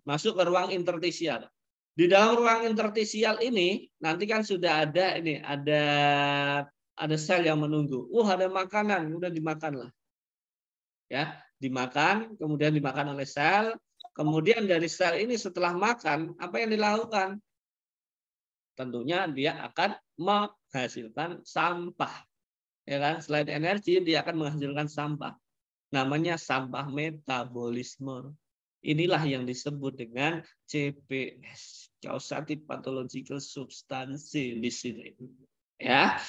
Masuk ke ruang interstisial. Di dalam ruang interstisial ini nanti kan sudah ada ini, ada sel yang menunggu. Ada makanan, udah dimakan lah. Ya, dimakan, kemudian dimakan oleh sel. Kemudian dari sel ini setelah makan, apa yang dilakukan? Tentunya dia akan menghasilkan sampah. Ya kan? Selain energi, dia akan menghasilkan sampah. Namanya sampah metabolisme. Inilah yang disebut dengan CPS, causative pathological substance di sini. Ya,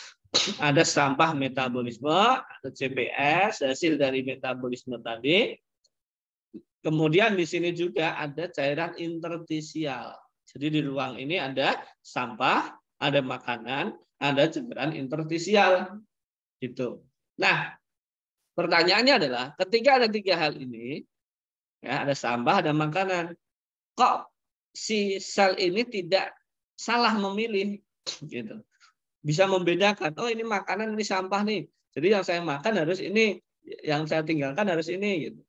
ada sampah metabolisme atau CPS, hasil dari metabolisme tadi. Kemudian di sini juga ada cairan interstisial. Jadi di ruang ini ada sampah, ada makanan, ada cairan interstisial. Gitu. Nah, pertanyaannya adalah ketika ada tiga hal ini, ya, ada sampah, ada makanan, kok si sel ini tidak salah memilih, gitu. Bisa membedakan, oh ini makanan, ini sampah nih. Jadi yang saya makan harus ini, yang saya tinggalkan harus ini, gitu.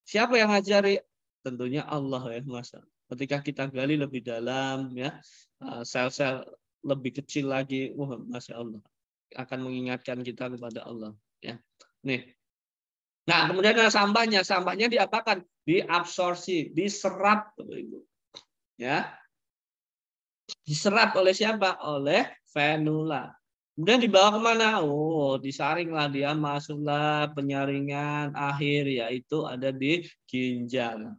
Siapa yang ngajari? Tentunya Allah ya, Mas. Ketika kita gali lebih dalam, ya, sel-sel lebih kecil lagi, Masya Allah, akan mengingatkan kita kepada Allah. Ya, nih. Nah, kemudian ada sampahnya. Sampahnya diapakan? Diabsorpsi, diserap, Ibu. Ya, diserap oleh siapa? Oleh fenula. Kemudian dibawa kemana? Disaringlah dia, masuklah penyaringan akhir, yaitu ada di ginjal.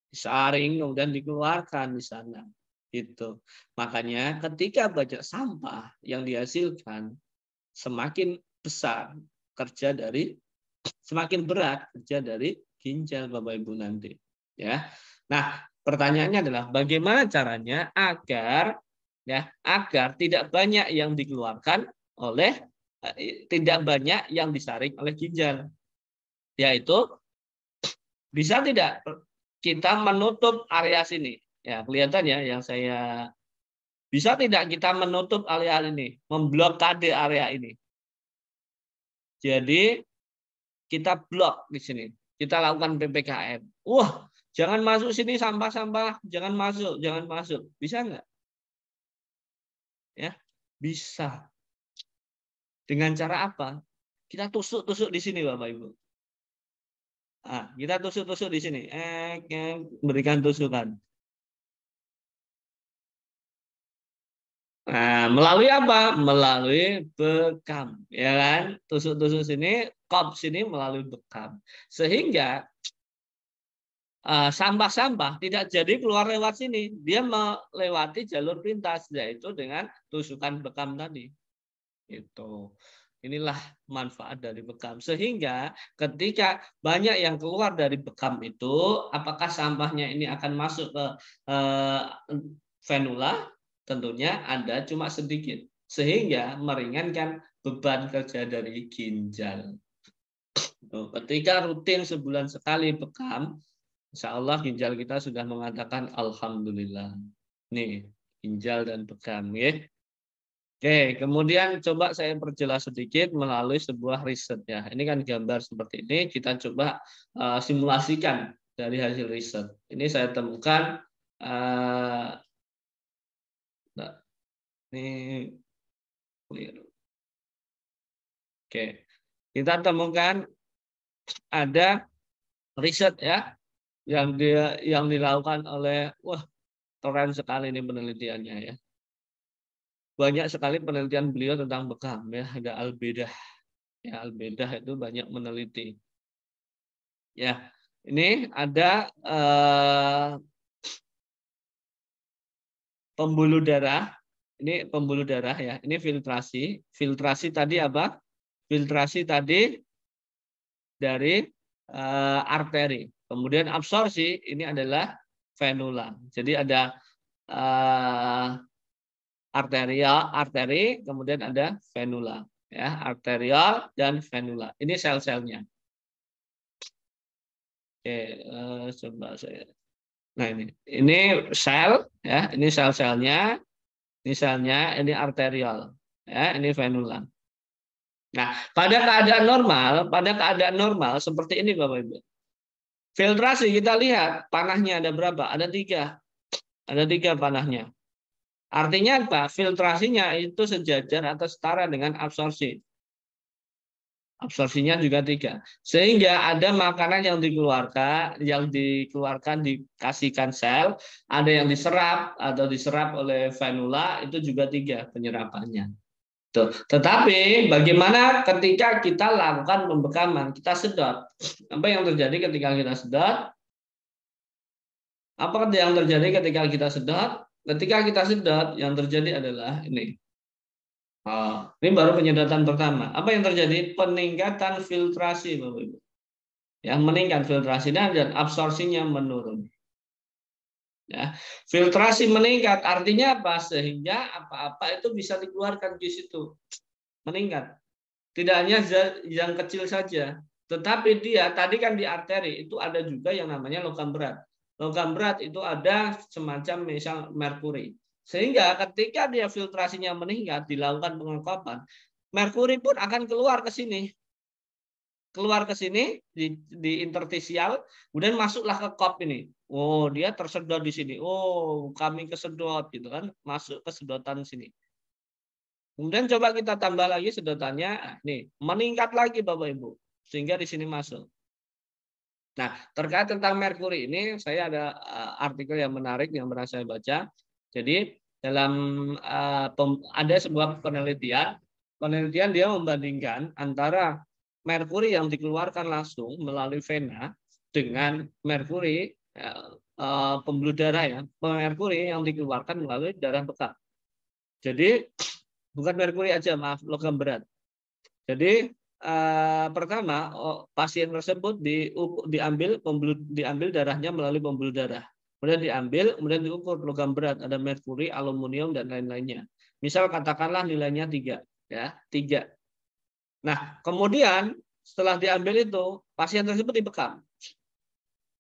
Disaring, kemudian dikeluarkan di sana. Gitu. Makanya ketika banyak sampah yang dihasilkan, semakin besar kerja dari, semakin berat kerja dari ginjal Bapak Ibu nanti. Ya. Nah, pertanyaannya adalah bagaimana caranya agar tidak banyak yang dikeluarkan oleh, tidak banyak yang disaring oleh ginjal. Yaitu bisa tidak kita menutup area sini? Ya, kelihatan ya yang saya, bisa tidak kita menutup area ini, memblokade area ini. Jadi kita blok di sini. Kita lakukan PPKM. Jangan masuk sini sampah-sampah, jangan masuk. Bisa nggak? Ya, bisa. Dengan cara apa? Kita tusuk-tusuk di sini, Bapak Ibu. Kita tusuk-tusuk di sini. Berikan tusukan. Nah, melalui apa? Melalui bekam, ya kan? Tusuk-tusuk sini, kop sini melalui bekam. Sehingga sampah-sampah tidak jadi keluar lewat sini. Dia melewati jalur pintas, yaitu dengan tusukan bekam tadi. Itu. Inilah manfaat dari bekam. Sehingga ketika banyak yang keluar dari bekam itu, apakah sampahnya ini akan masuk ke fenula? Tentunya ada cuma sedikit. Sehingga meringankan beban kerja dari ginjal. Ketika rutin sebulan sekali bekam, insya Allah ginjal kita sudah mengatakan Alhamdulillah. Nih, ginjal dan bekam. Ya. Oke, kemudian coba saya perjelas sedikit melalui sebuah riset ya. Ini kan gambar seperti ini, kita coba simulasikan dari hasil riset. Ini saya temukan, ini oke, kita temukan ada riset ya yang dilakukan oleh, keren sekali ini penelitiannya ya. Banyak sekali penelitian beliau tentang bekam ya. Ada Al-Bedah. Ya, Al-Bedah itu banyak meneliti. Ya, ini ada pembuluh darah. Ini pembuluh darah ya. Ini filtrasi. Filtrasi tadi apa? Filtrasi tadi dari arteri. Kemudian absorpsi ini adalah fenula. Jadi ada arteri, kemudian ada fenula, ya, arterial dan fenula. Ini sel-selnya. Oke, coba saya. Nah ini sel, ya, ini sel-selnya, ini selnya, ini arterial, ya, ini fenula. Nah, pada keadaan normal seperti ini Bapak Ibu. Filtrasi kita lihat panahnya ada berapa? Ada 3. Ada 3 panahnya. Artinya apa? Filtrasinya itu sejajar atau setara dengan absorpsi. Absorpsinya juga 3. Sehingga ada makanan yang dikeluarkan dikasihkan sel, ada yang diserap atau diserap oleh fenula, itu juga 3 penyerapannya. Tuh. Tetapi bagaimana ketika kita lakukan pembekaman, kita sedot? Apa yang terjadi ketika kita sedot? Apa yang terjadi ketika kita sedot? Ketika kita sedot, yang terjadi adalah ini. Ini baru penyedotan pertama. Apa yang terjadi? Peningkatan filtrasi, Bapak Ibu. Yang meningkat filtrasinya dan absorpsinya menurun. Ya, filtrasi meningkat artinya apa? Sehingga apa-apa itu bisa dikeluarkan di situ. Meningkat. Tidak hanya yang kecil saja, tetapi dia tadi kan di arteri itu ada juga yang namanya logam berat. Logam berat itu ada semacam misal merkuri. Sehingga ketika dia filtrasinya meningkat, dilakukan pengekopan, merkuri pun akan keluar ke sini. Keluar ke sini di interstisial, kemudian masuklah ke kop ini. Oh, dia tersedot di sini. Oh, kami kesedot gitu kan, masuk ke sedotan sini. Kemudian coba kita tambah lagi sedotannya, nih meningkat lagi Bapak Ibu, sehingga di sini masuk. Nah, terkait tentang merkuri ini, saya ada artikel yang menarik yang pernah saya baca. Jadi dalam ada sebuah penelitian dia membandingkan antara merkuri yang dikeluarkan langsung melalui vena dengan merkuri pembuluh darah ya, merkuri yang dikeluarkan melalui darah bekam. Jadi bukan merkuri aja, maaf, logam berat. Jadi pertama pasien tersebut diambil darahnya melalui pembuluh darah. Kemudian diambil, kemudian diukur logam berat, ada merkuri, aluminium dan lain-lainnya. Misal katakanlah nilainya 3, ya, 3. Nah, kemudian setelah diambil itu, pasien tersebut dibekam.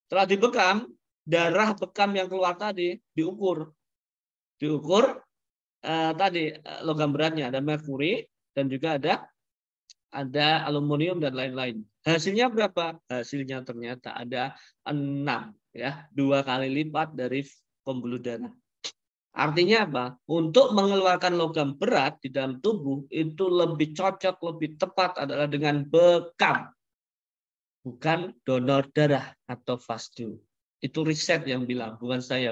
Setelah dibekam, darah bekam yang keluar tadi diukur. Diukur tadi logam beratnya ada merkuri dan juga ada aluminium dan lain-lain. Hasilnya berapa? Hasilnya ternyata ada 6, ya, 2 kali lipat dari pembuluh darah. Artinya apa? Untuk mengeluarkan logam berat di dalam tubuh itu lebih cocok, lebih tepat adalah dengan bekam, bukan donor darah atau fasdu. Itu riset yang bilang, bukan saya.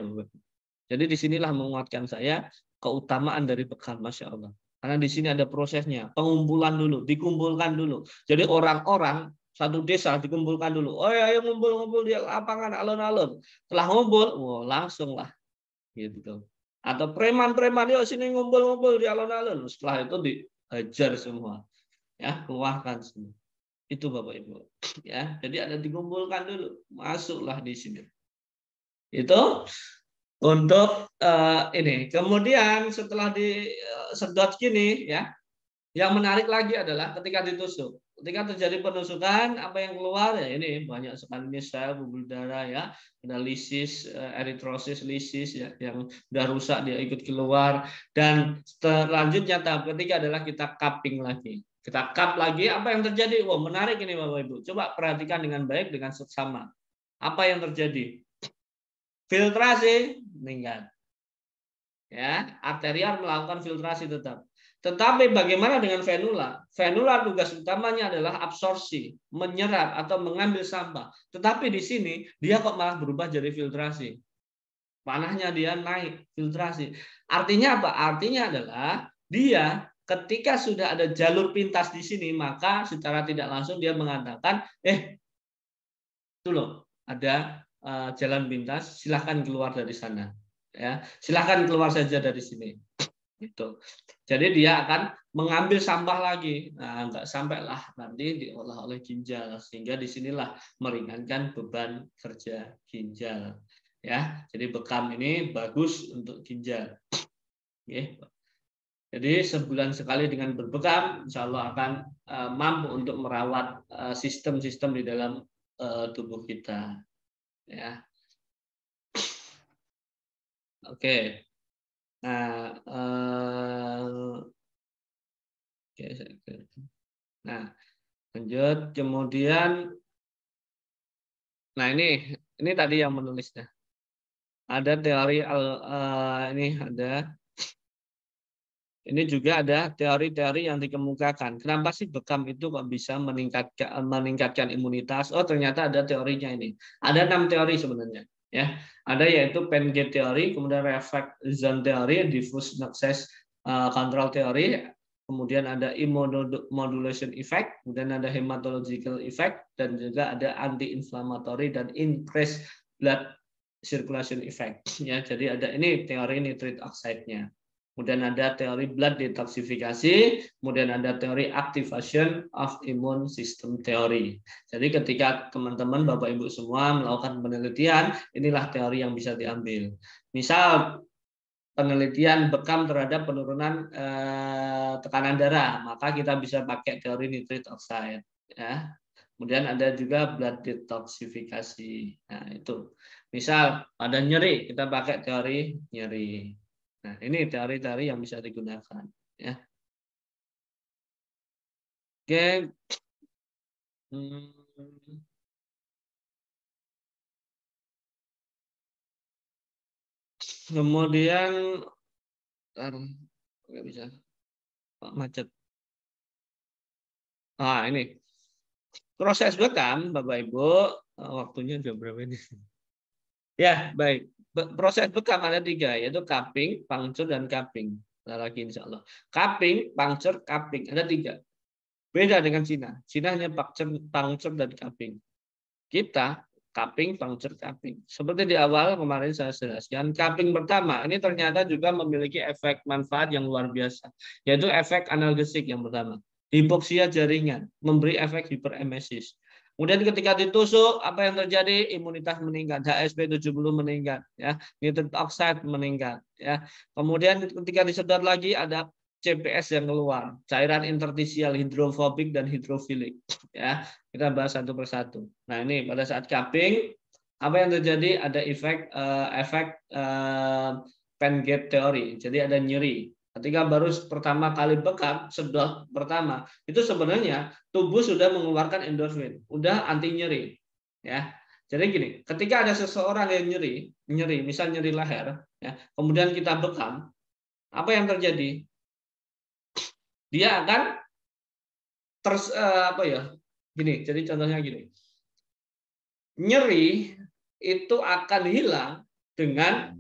Jadi disinilah menguatkan saya keutamaan dari bekam, Masya Allah. Karena di sini ada prosesnya, pengumpulan dulu, dikumpulkan dulu. Jadi orang-orang satu desa dikumpulkan dulu. Oh ya, ayo ngumpul-ngumpul di lapangan alun-alun. Setelah ngumpul, oh, langsung lah, gitu. Atau preman-preman, yuk sini ngumpul-ngumpul di alun-alun. Setelah itu dihajar semua, ya, keluarkan semua. Itu Bapak Ibu, ya. Jadi ada dikumpulkan dulu, masuklah di sini. Itu untuk ini. Kemudian setelah disedot gini, ya, yang menarik lagi adalah ketika ditusuk. Ketika terjadi penusukan, apa yang keluar ya ini banyak sekali sel pembuluh darah, ya, ada lisis, eritrosis, lisis, ya, yang sudah rusak dia ikut keluar. Dan selanjutnya tahap ketiga adalah kita cupping lagi. Kita cup lagi, apa yang terjadi? Wah, menarik ini Bapak Ibu. Coba perhatikan dengan baik dengan seksama. Apa yang terjadi? Filtrasi meningkat. Ya, arterial melakukan filtrasi tetap. Tetapi bagaimana dengan venula? Venula tugas utamanya adalah absorpsi, menyerap atau mengambil sampah. Tetapi di sini dia kok malah berubah jadi filtrasi. Panahnya dia naik, filtrasi. Artinya apa? Artinya adalah dia ketika sudah ada jalur pintas di sini, maka secara tidak langsung dia mengatakan, itu loh, ada jalan pintas, silahkan keluar dari sana. Ya, silahkan keluar saja dari sini. Gitu. Jadi dia akan mengambil sampah lagi. Nah, enggak sampailah nanti diolah oleh ginjal, sehingga disinilah meringankan beban kerja ginjal. Ya, jadi bekam ini bagus untuk ginjal. Oke. Jadi sebulan sekali dengan berbekam, insya Allah akan mampu untuk merawat sistem-sistem di dalam tubuh kita. Ya. Oke. Nah, Nah, lanjut. Kemudian, nah ini tadi yang menulisnya. Ada teori ini ada. Ini juga ada teori-teori yang dikemukakan. Kenapa sih bekam itu kok bisa meningkatkan imunitas? Oh, ternyata ada teorinya ini. Ada 6 teori sebenarnya. Ya, ada yaitu Pain-Gate teori, kemudian reflect zone teori, diffuse access control teori, kemudian ada immunomodulation effect, kemudian ada hematological effect, dan juga ada anti-inflammatory dan increase blood circulation effect. Ya, jadi ada ini teori nitric oxide-nya. Kemudian ada teori blood detoxifikasi, kemudian ada teori activation of immune system theory. Jadi ketika teman-teman Bapak Ibu semua melakukan penelitian, inilah teori yang bisa diambil. Misal penelitian bekam terhadap penurunan tekanan darah, maka kita bisa pakai teori nitric oxide. Ya. Kemudian ada juga blood detoxifikasi. Nah, itu. Misal ada nyeri, kita pakai teori nyeri. Nah, ini teori-teori yang bisa digunakan. Ya. Oke. Kemudian, nggak bisa, macet. Ini proses bekam, Bapak Ibu, waktunya udah berapa ini? Ya, baik. Proses bekam ada 3, yaitu cupping, puncture, dan cupping. Lagi insya Allah. Cupping, puncture, cupping. Ada 3. Beda dengan Cina. Cina hanya puncture dan cupping. Kita cupping, puncture, cupping. Seperti di awal kemarin saya jelaskan, cupping pertama ini ternyata juga memiliki efek manfaat yang luar biasa, yaitu efek analgesik yang pertama. Hipoksia jaringan, memberi efek hiperemesis. Kemudian ketika ditusuk, apa yang terjadi? Imunitas meningkat, HSP70 meningkat, ya, nitric oxide meningkat, ya. Kemudian ketika disedot lagi ada CPS yang keluar, cairan interstisial hidrofobik dan hidrofilik, ya. Kita bahas satu persatu. Nah, ini pada saat cupping, apa yang terjadi? Ada efek Pain-Gate teori. Jadi ada nyeri. Ketika baru pertama kali bekam, sedot pertama, itu sebenarnya tubuh sudah mengeluarkan endorfin, udah anti nyeri, ya. Jadi gini, ketika ada seseorang yang nyeri, misal nyeri leher, ya, kemudian kita bekam, apa yang terjadi? Dia akan gini. Jadi contohnya gini, nyeri itu akan hilang dengan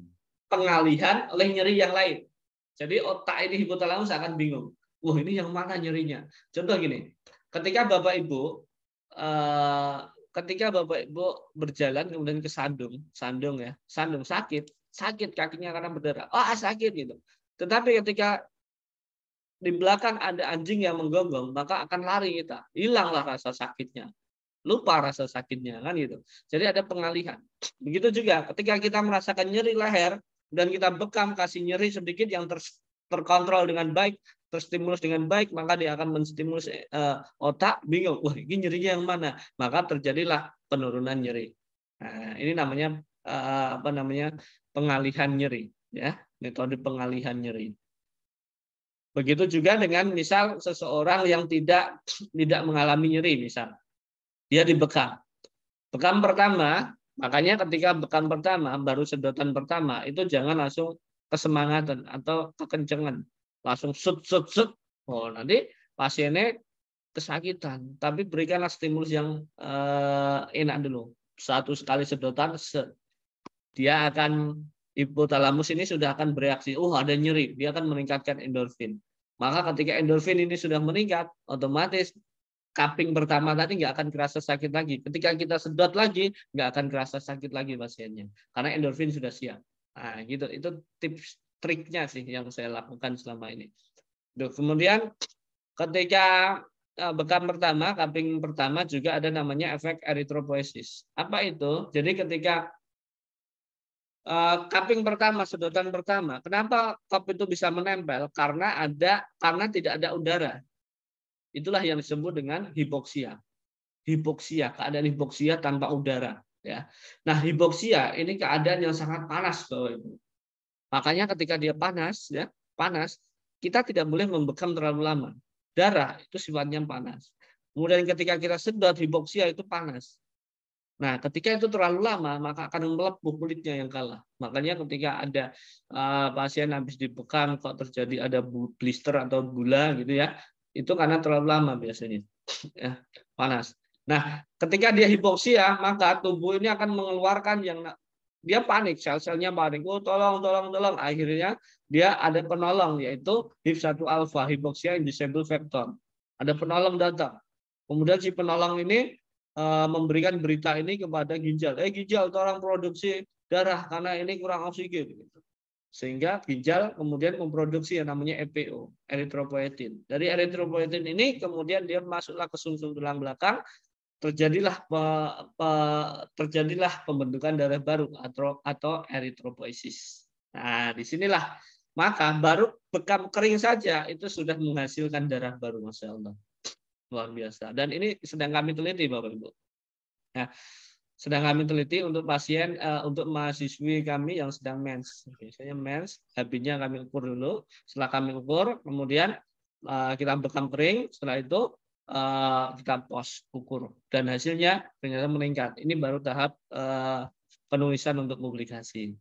pengalihan oleh nyeri yang lain. Jadi otak ini hipotalamus akan bingung. Wah, ini yang mana nyerinya? Contoh gini, ketika Bapak Ibu berjalan kemudian ke sandung ya, sandung sakit kakinya karena berdarah. Sakit gitu. Tetapi ketika di belakang ada anjing yang menggonggong, maka akan lari kita. Hilanglah rasa sakitnya. Lupa rasa sakitnya kan gitu. Jadi ada pengalihan. Begitu juga ketika kita merasakan nyeri leher dan kita bekam kasih nyeri sedikit yang terkontrol dengan baik, terstimulus dengan baik, maka dia akan menstimulus otak, bingung, wah ini nyerinya yang mana? Maka terjadilah penurunan nyeri. Nah, ini namanya pengalihan nyeri, ya, metode pengalihan nyeri. Begitu juga dengan misal seseorang yang tidak mengalami nyeri, misal dia dibekam. Bekam pertama, makanya ketika bekam pertama, baru sedotan pertama, itu jangan langsung kesemangatan atau kekencengan. Langsung sut. Oh, nanti pasiennya kesakitan. Tapi berikanlah stimulus yang enak dulu. 1 kali sedotan, dia akan, hipotalamus ini sudah akan bereaksi. Ada nyeri. Dia akan meningkatkan endorfin. Maka ketika endorfin ini sudah meningkat, otomatis cupping pertama tadi nggak akan kerasa sakit lagi. Ketika kita sedot lagi, nggak akan kerasa sakit lagi pasiennya. Karena endorfin sudah siap. Nah, gitu. Itu tips triknya sih yang saya lakukan selama ini. Kemudian ketika bekam pertama, cupping pertama juga ada namanya efek eritropoiesis. Apa itu? Jadi ketika cupping pertama, sedotan pertama, kenapa cup itu bisa menempel? Karena tidak ada udara. Itulah yang disebut dengan hipoksia. Keadaan hipoksia tanpa udara. Ya. Nah, hipoksia ini keadaan yang sangat panas, Bapak Ibu. Makanya ketika dia panas, kita tidak boleh membekam terlalu lama. darah itu sifatnya panas. Kemudian ketika kita sedot hipoksia itu panas. Nah, ketika itu terlalu lama, maka akan melepuh kulitnya yang kalah. Makanya ketika ada pasien habis dibekam kok terjadi ada blister atau bula gitu ya, itu karena terlalu lama biasanya, ya, panas. Nah, ketika dia hipoksia, maka tubuh ini akan mengeluarkan yang dia panik, sel-selnya panik. Oh, tolong, tolong, tolong. Akhirnya dia ada penolong, yaitu HIF1 alpha, hypoxia inducible factor. Ada penolong datang. Kemudian si penolong ini memberikan berita ini kepada ginjal. Ginjal, tolong produksi darah karena ini kurang oksigen. Sehingga ginjal kemudian memproduksi yang namanya EPO, eritropoietin. Dari eritropoietin ini kemudian dia masuklah ke sumsum tulang belakang, terjadilah pembentukan darah baru atau eritropoiesis. Nah, disinilah maka baru bekam kering saja itu sudah menghasilkan darah baru, Masya Allah. Luar biasa. Dan ini sedang kami teliti, Bapak Ibu. Nah, sedang kami teliti untuk pasien, untuk mahasiswi kami yang sedang mens. Biasanya mens, habisnya kami ukur dulu. Setelah kami ukur, kemudian kita bekam kering. Setelah itu kita pos ukur. Dan hasilnya ternyata meningkat. Ini baru tahap penulisan untuk publikasi.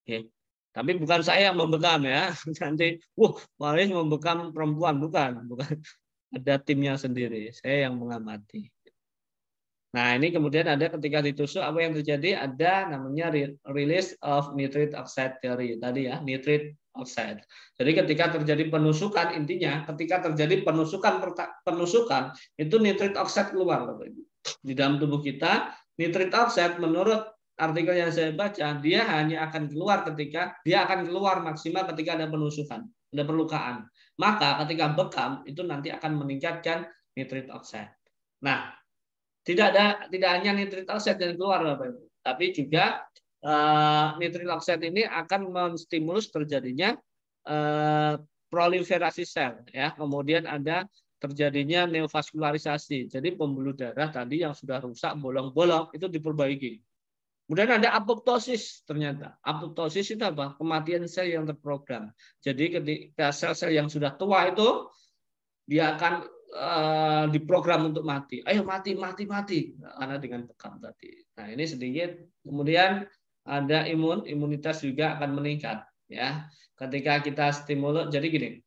Oke. Tapi bukan saya yang membekam ya. Nanti, Waris membekam perempuan. Bukan. Ada timnya sendiri, saya yang mengamati. Nah, ini kemudian ada ketika ditusuk apa yang terjadi? Ada namanya release of nitric oxide theory tadi ya, nitric oxide. Jadi ketika terjadi penusukan, intinya ketika terjadi penusukan itu nitric oxide keluar di dalam tubuh kita. Nitric oxide menurut artikel yang saya baca, dia hanya akan keluar maksimal ketika ada penusukan, ada perlukaan. Maka ketika bekam itu nanti akan meningkatkan nitric oxide. Nah, tidak hanya nitric oxide yang keluar, Bapak Ibu, tapi juga nitric oxide ini akan menstimulus terjadinya proliferasi sel, ya. Kemudian ada terjadinya neovaskularisasi. Jadi pembuluh darah tadi yang sudah rusak, bolong-bolong itu diperbaiki. Kemudian ada apoptosis ternyata. Apoptosis itu apa? Kematian sel yang terprogram. Jadi ketika sel-sel yang sudah tua itu dia akan diprogram untuk mati. Ayo mati. Karena dengan bekam tadi. Nah, ini sedikit. Kemudian ada imunitas juga akan meningkat ya. Ketika kita stimulus, jadi gini.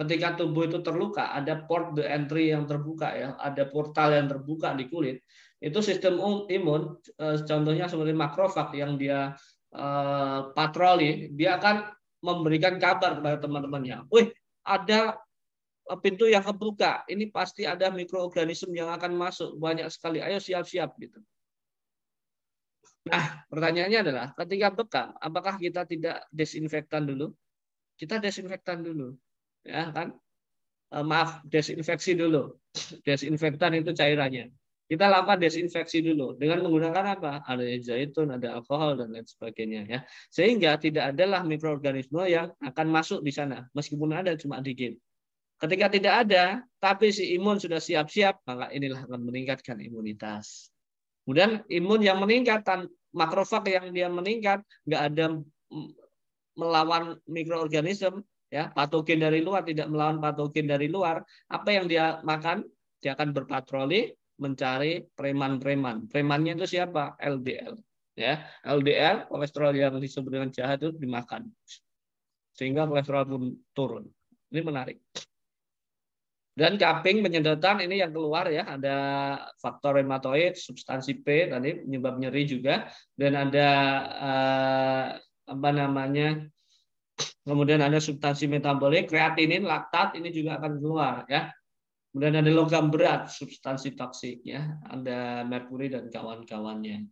Ketika tubuh itu terluka, ada port the entry yang terbuka ya, ada portal yang terbuka di kulit. Itu sistem imun, contohnya seperti makrofag yang dia patroli, dia akan memberikan kabar kepada teman-temannya. Ada pintu yang kebuka, ini pasti ada mikroorganisme yang akan masuk, banyak sekali, ayo siap-siap gitu. Nah, pertanyaannya adalah ketika bekam, apakah kita tidak desinfektan dulu? Kita desinfektan dulu, ya kan? Desinfeksi dulu. Desinfektan itu cairannya. Kita lakukan desinfeksi dulu dengan menggunakan apa? Ada zaitun, ada alkohol dan lain sebagainya ya. Sehingga tidak adalah mikroorganisme yang akan masuk di sana, meskipun ada cuma dikit. Ketika tidak ada, tapi si imun sudah siap-siap, maka inilah akan meningkatkan imunitas. Kemudian imun yang meningkat, makrofag yang dia meningkat, nggak ada melawan mikroorganisme, ya, patogen dari luar, tidak melawan patogen dari luar. Apa yang dia makan? Dia akan berpatroli mencari preman-preman. Premannya itu siapa? LDL. Ya, LDL, kolesterol yang disebut dengan jahat itu dimakan. Sehingga kolesterol pun turun. Ini menarik. Dan cupping penyedotan ini yang keluar ya, ada faktor rheumatoid, substansi P tadi penyebab nyeri juga, dan ada kemudian ada substansi metabolik, kreatinin, laktat ini juga akan keluar ya. Kemudian ada logam berat, substansi toksik ya, ada merkuri dan kawan-kawannya.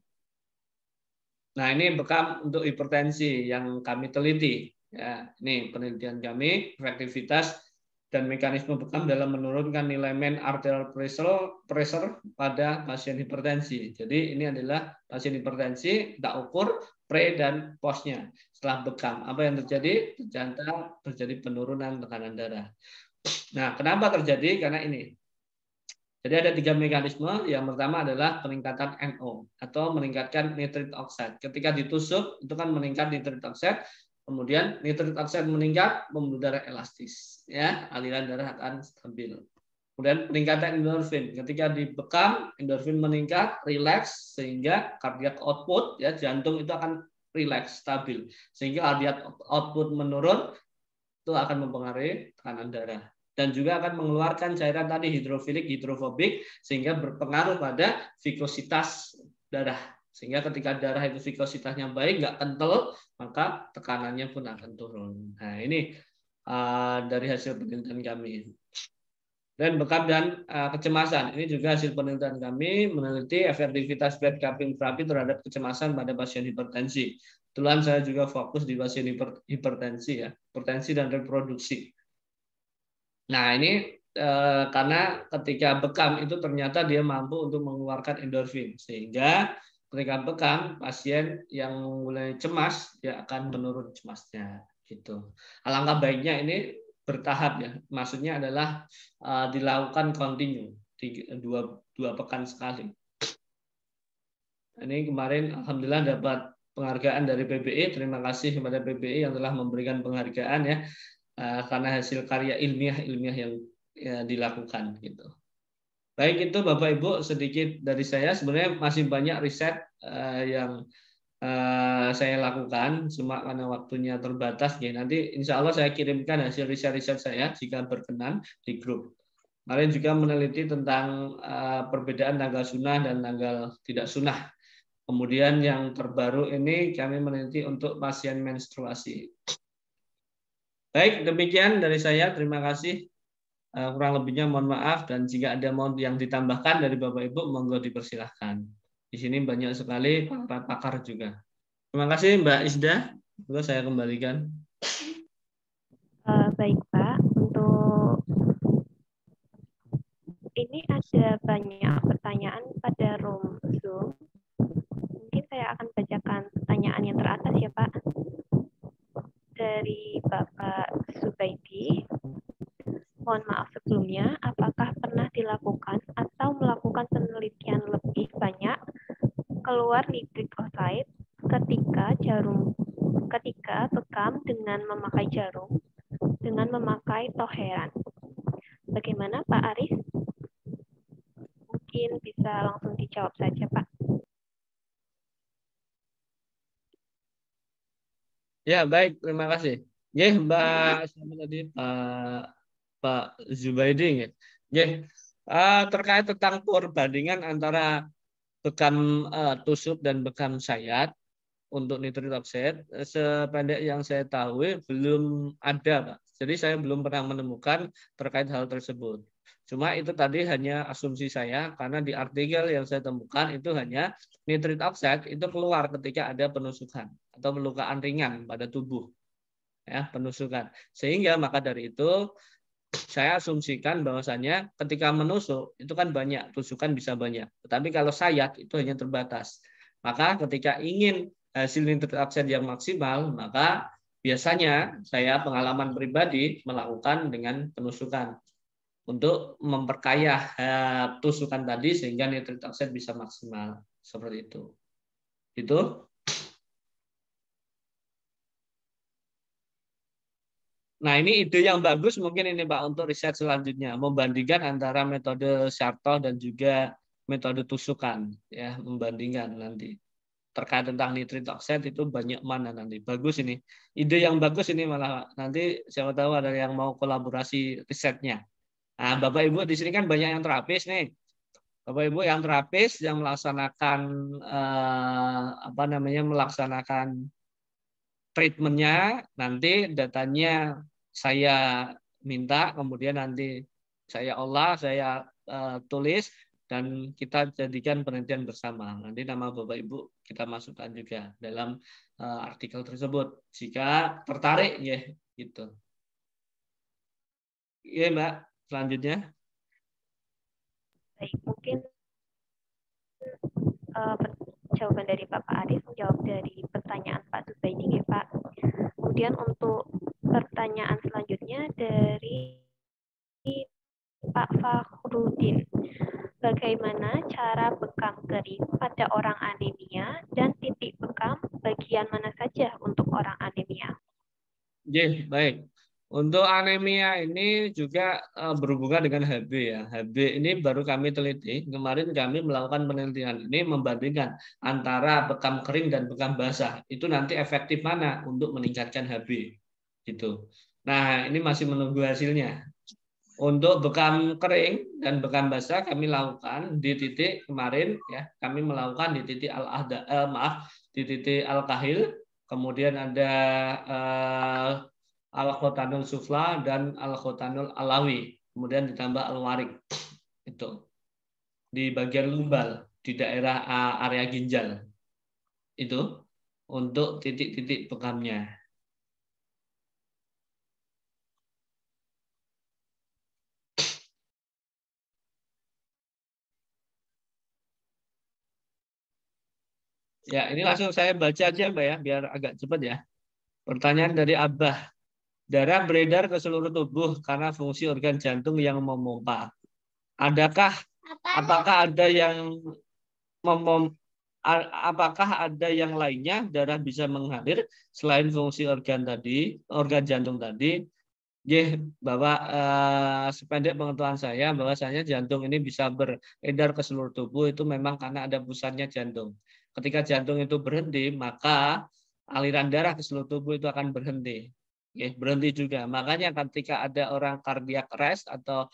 Nah, ini bekam untuk hipertensi yang kami teliti ya. Ini penelitian kami, efektivitas dan mekanisme bekam dalam menurunkan nilai mean arterial pressure pada pasien hipertensi. Jadi ini adalah pasien hipertensi, kita ukur pre dan postnya setelah bekam. Apa yang terjadi? Terjadi penurunan tekanan darah. Nah, kenapa terjadi? Karena ini. Jadi ada 3 mekanisme. Yang pertama adalah peningkatan NO atau meningkatkan nitric oxide. Ketika ditusuk itu kan meningkat nitric oxide. Kemudian nitrit oksid meningkat, pembuluh darah elastis, ya, aliran darah akan stabil. Kemudian peningkatan endorfin, ketika dibekam, endorfin meningkat, rileks, sehingga cardiac output, ya, jantung itu akan rileks, stabil, sehingga cardiac output menurun, itu akan mempengaruhi tekanan darah. Dan juga akan mengeluarkan cairan tadi hidrofilik, hidrofobik, sehingga berpengaruh pada vikositas darah. Sehingga ketika darah itu vikositasnya baik, nggak kental, maka tekanannya pun akan turun. Nah, ini dari hasil penelitian kami. Dan bekam dan kecemasan. Ini juga hasil penelitian kami meneliti efektivitas bed cupping terapi terhadap kecemasan pada pasien hipertensi. Kebetulan saya juga fokus di pasien hipertensi, ya, hipertensi dan reproduksi. Nah, ini karena ketika bekam itu ternyata dia mampu untuk mengeluarkan endorfin, sehingga ketika bekam pasien yang mulai cemas dia akan menurun cemasnya, gitu. Alangkah baiknya ini bertahap, ya, maksudnya adalah dilakukan kontinu dua pekan sekali. Ini kemarin alhamdulillah dapat penghargaan dari PBI. Terima kasih kepada PBI yang telah memberikan penghargaan, ya, karena hasil karya ilmiah yang dilakukan, gitu. Baik, itu Bapak Ibu sedikit dari saya. Sebenarnya masih banyak riset yang saya lakukan, cuma karena waktunya terbatas, ya. Nanti insya Allah saya kirimkan hasil riset saya jika berkenan di grup. Kemarin juga meneliti tentang perbedaan tanggal sunnah dan tanggal tidak sunnah. Kemudian yang terbaru ini kami meneliti untuk pasien menstruasi. Baik, demikian dari saya. Terima kasih. Kurang lebihnya mohon maaf, dan jika ada mau yang ditambahkan dari Bapak Ibu, monggo dipersilahkan. Di sini banyak sekali pakar juga. Terima kasih Mbak Isda. Monggo saya kembalikan. Baik Pak, untuk ini ada banyak pertanyaan pada room Zoom. Mungkin saya akan bacakan pertanyaan yang teratas, ya Pak. Dari Bapak Subaidi. Mohon maaf sebelumnya, apakah pernah dilakukan atau melakukan penelitian lebih banyak keluar nitrit oxide ketika bekam dengan memakai jarum dengan memakai toheran? Bagaimana Pak Aris? Mungkin bisa langsung dijawab saja, Pak. Ya, baik, terima kasih. Ya, Mbak, siapa tadi Pak Zubaidi, ya. Terkait tentang perbandingan antara bekam tusuk dan bekam sayat untuk nitrit oksid, sependek yang saya tahu belum ada, Pak. Jadi saya belum pernah menemukan terkait hal tersebut. Cuma itu tadi hanya asumsi saya, karena di artikel yang saya temukan itu hanya nitrit oksid itu keluar ketika ada penusukan atau pelukaan ringan pada tubuh, ya, penusukan. Sehingga maka dari itu saya asumsikan bahwasannya ketika menusuk itu kan banyak, tusukan bisa banyak. Tetapi kalau sayat itu hanya terbatas. Maka ketika ingin hasil nitrit oksid yang maksimal, maka biasanya saya pengalaman pribadi melakukan dengan penusukan untuk memperkaya tusukan tadi sehingga nitrit oksid bisa maksimal, seperti itu. Itu. Nah, ini ide yang bagus mungkin ini Pak untuk riset selanjutnya, membandingkan antara metode Shartow dan juga metode tusukan, ya, membandingkan nanti terkait tentang nitrit oksid itu banyak mana nanti. Bagus ini. Ide yang bagus ini, malah nanti siapa tahu ada yang mau kolaborasi risetnya. Nah, Bapak Ibu di sini kan banyak yang terapis nih. Bapak Ibu yang terapis yang melaksanakan melaksanakan treatmentnya, nanti datanya saya minta, kemudian nanti saya olah, saya tulis, dan kita jadikan penelitian bersama. Nanti nama Bapak Ibu kita masukkan juga dalam artikel tersebut. Jika tertarik, ya, gitu. Iya Mbak, selanjutnya. Baik, mungkin jawaban dari Bapak Aris menjawab dari pertanyaan Pak Subaidi, ya Pak. Kemudian untuk pertanyaan selanjutnya dari Pak Fakhrudin. Bagaimana cara bekam kering pada orang anemia dan titik bekam bagian mana saja untuk orang anemia? Baik. Untuk anemia ini juga berhubungan dengan HB ya. HB ini baru kami teliti. Kemarin kami melakukan penelitian ini membandingkan antara bekam kering dan bekam basah. Itu nanti efektif mana untuk meningkatkan HB gitu. Nah, ini masih menunggu hasilnya. Untuk bekam kering dan bekam basah kami lakukan di titik kemarin ya. Kami melakukan di titik di titik Al-Kahil. Kemudian ada Al-Khotanul Sufla dan Al-Khotanul Alawi. Kemudian ditambah Al-Warik. Itu. Di bagian lumbal, di daerah area ginjal. Itu untuk titik-titik bekamnya. Ya, ini langsung saya baca aja, Mbak ya, biar agak cepat ya. Pertanyaan dari Abah. Darah beredar ke seluruh tubuh karena fungsi organ jantung yang memompa. Apakah ada yang apakah ada yang lainnya darah bisa mengalir selain fungsi organ jantung tadi? Bahwa sependek pengetahuan saya bahwasanya jantung ini bisa beredar ke seluruh tubuh itu memang karena ada pusatnya jantung. Ketika jantung itu berhenti, maka aliran darah ke seluruh tubuh itu akan berhenti. Berhenti juga. Makanya ketika ada orang cardiac arrest atau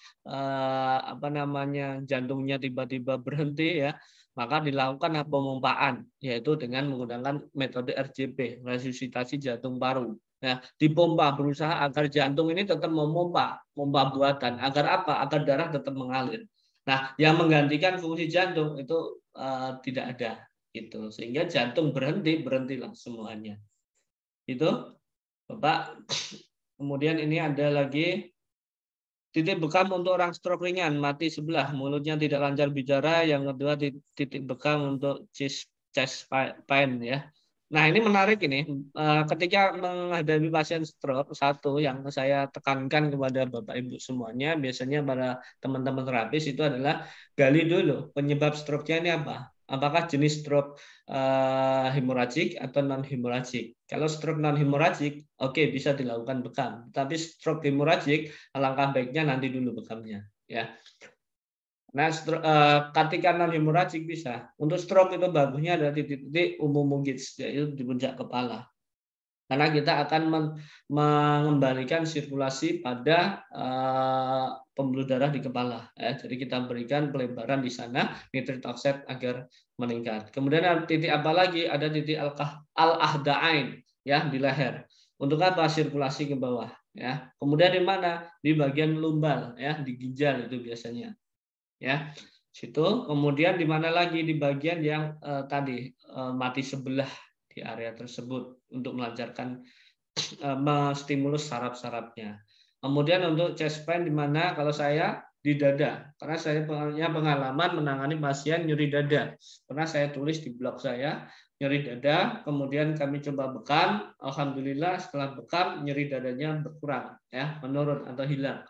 jantungnya tiba-tiba berhenti ya, maka dilakukan pemompaan yaitu dengan menggunakan metode RJP, resusitasi jantung paru. Nah, dipompa berusaha agar jantung ini tetap pompa buatan. Agar apa? Agar darah tetap mengalir. Nah, yang menggantikan fungsi jantung itu tidak ada, gitu. Sehingga jantung berhentilah semuanya. Itu, Bapak. Kemudian ini ada lagi titik bekam untuk orang stroke ringan, mati sebelah, mulutnya tidak lancar bicara. Yang kedua titik bekam untuk chest pain ya. Nah, ini menarik ini. Ketika menghadapi pasien stroke, satu yang saya tekankan kepada Bapak Ibu semuanya, biasanya para teman-teman terapis itu adalah gali dulu penyebab stroke-nya ini apa. Apakah jenis stroke hemoragik atau non hemoragik? Kalau stroke non hemoragik, oke, bisa dilakukan bekam. Tapi stroke hemoragik, alangkah baiknya nanti dulu bekamnya, ya. Nah, ketika non hemoragik bisa. Untuk stroke itu bagusnya ada titik-titik umum yaitu di puncak kepala. Karena kita akan mengembalikan sirkulasi pada pembuluh darah di kepala. Ya. Jadi kita berikan pelebaran di sana, nitrit oxide agar meningkat. Kemudian ada titik apa lagi? Ada titik al-ahda'ain ya di leher. Untuk apa? Sirkulasi ke bawah. Ya. Kemudian di mana? Di bagian lumbal, ya di ginjal itu biasanya. Ya, situ. Kemudian di mana lagi? Di bagian yang tadi mati sebelah di area tersebut untuk melancarkan menstimulus saraf-sarafnya. Kemudian untuk chest pain di mana? Kalau saya di dada, karena saya punya pengalaman menangani pasien nyeri dada. Pernah saya tulis di blog saya nyeri dada, kemudian kami coba bekam, alhamdulillah setelah bekam nyeri dadanya berkurang, ya menurun atau hilang.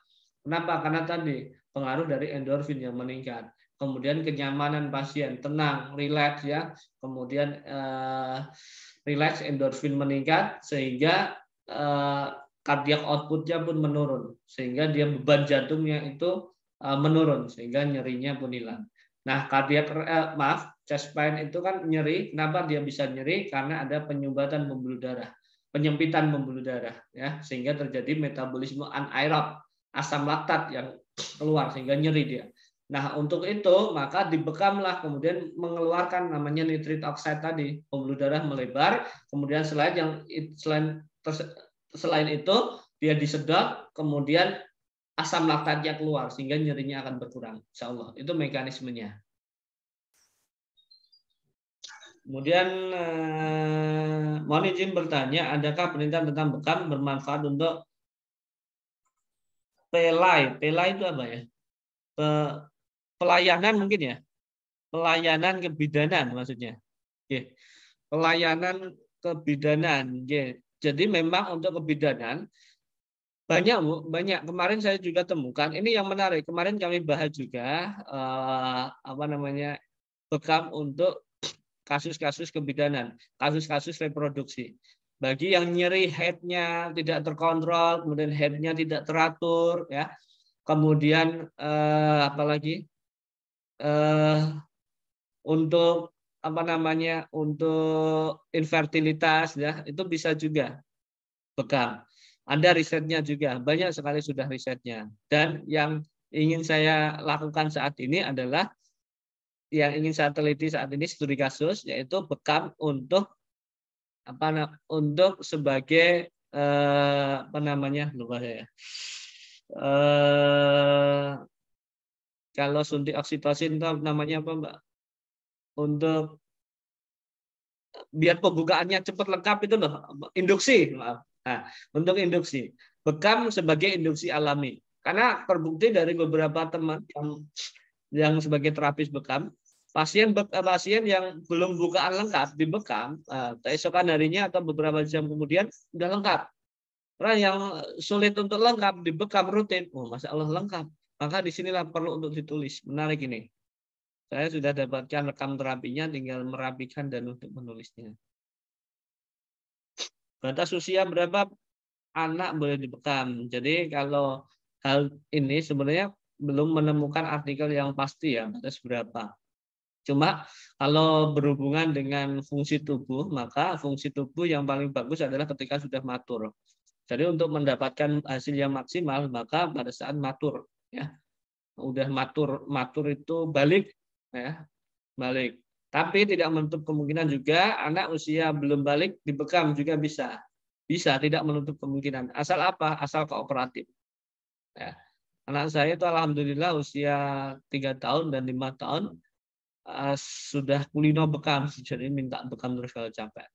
Kenapa? Karena tadi pengaruh dari endorfin yang meningkat. Kemudian kenyamanan pasien, tenang, rileks ya. Kemudian rileks, endorfin meningkat sehingga cardiac output-nya pun menurun. Sehingga dia beban jantungnya itu menurun sehingga nyerinya pun hilang. Nah, chest pain itu kan nyeri. Kenapa dia bisa nyeri? Karena ada penyumbatan pembuluh darah, penyempitan pembuluh darah ya, sehingga terjadi metabolisme anaerob, asam laktat yang keluar sehingga nyeri dia. Nah, untuk itu maka dibekamlah, kemudian mengeluarkan namanya nitrit oxide tadi, pembuluh darah melebar, kemudian selain itu dia disedot, kemudian asam laktatnya keluar sehingga nyerinya akan berkurang. Insya Allah itu mekanismenya. Kemudian mohon izin bertanya, adakah penelitian tentang bekam bermanfaat untuk pelai? Pelai itu apa ya? Pelayanan mungkin ya, pelayanan kebidanan maksudnya. Oke. Pelayanan kebidanan. Oke. Jadi memang untuk kebidanan banyak. Kemarin saya juga temukan. Ini yang menarik. Kemarin kami bahas juga bekam untuk kasus-kasus kebidanan, kasus-kasus reproduksi. Bagi yang nyeri headnya tidak terkontrol, kemudian headnya tidak teratur, ya. Kemudian apalagi untuk apa namanya, untuk infertilitas, ya, itu bisa juga bekam. Ada risetnya juga, banyak sekali sudah risetnya. Dan yang ingin saya lakukan saat ini adalah yang ingin saya teliti saat ini studi kasus, yaitu bekam untuk untuk sebagai apa namanya, lupa saya. Kalau suntik oksitosin itu namanya apa, Mbak? Untuk biar pembukaannya cepat lengkap itu loh, induksi, maaf. Nah, untuk induksi, bekam sebagai induksi alami. Karena terbukti dari beberapa teman yang sebagai terapis bekam, pasien yang belum bukaan lengkap dibekam, keesokan harinya atau beberapa jam kemudian sudah lengkap. Karena yang sulit untuk lengkap dibekam rutin, masya Allah lengkap. Maka disinilah perlu untuk ditulis. Menarik ini. Saya sudah dapatkan rekam terapinya, tinggal merapikan dan untuk menulisnya. Batas usia berapa anak boleh dibekam? Jadi kalau hal ini sebenarnya belum menemukan artikel yang pasti ya, batas berapa. Cuma kalau berhubungan dengan fungsi tubuh, maka fungsi tubuh yang paling bagus adalah ketika sudah matur. Jadi untuk mendapatkan hasil yang maksimal, maka pada saat matur, ya, udah matur itu balik, ya, balik. Tapi tidak menutup kemungkinan juga anak usia belum balik dibekam juga bisa. Bisa, tidak menutup kemungkinan. Asal apa? Asal kooperatif. Ya. Anak saya itu alhamdulillah usia 3 tahun dan 5 tahun sudah kulino bekam. Jadi minta bekam terus kalau capek.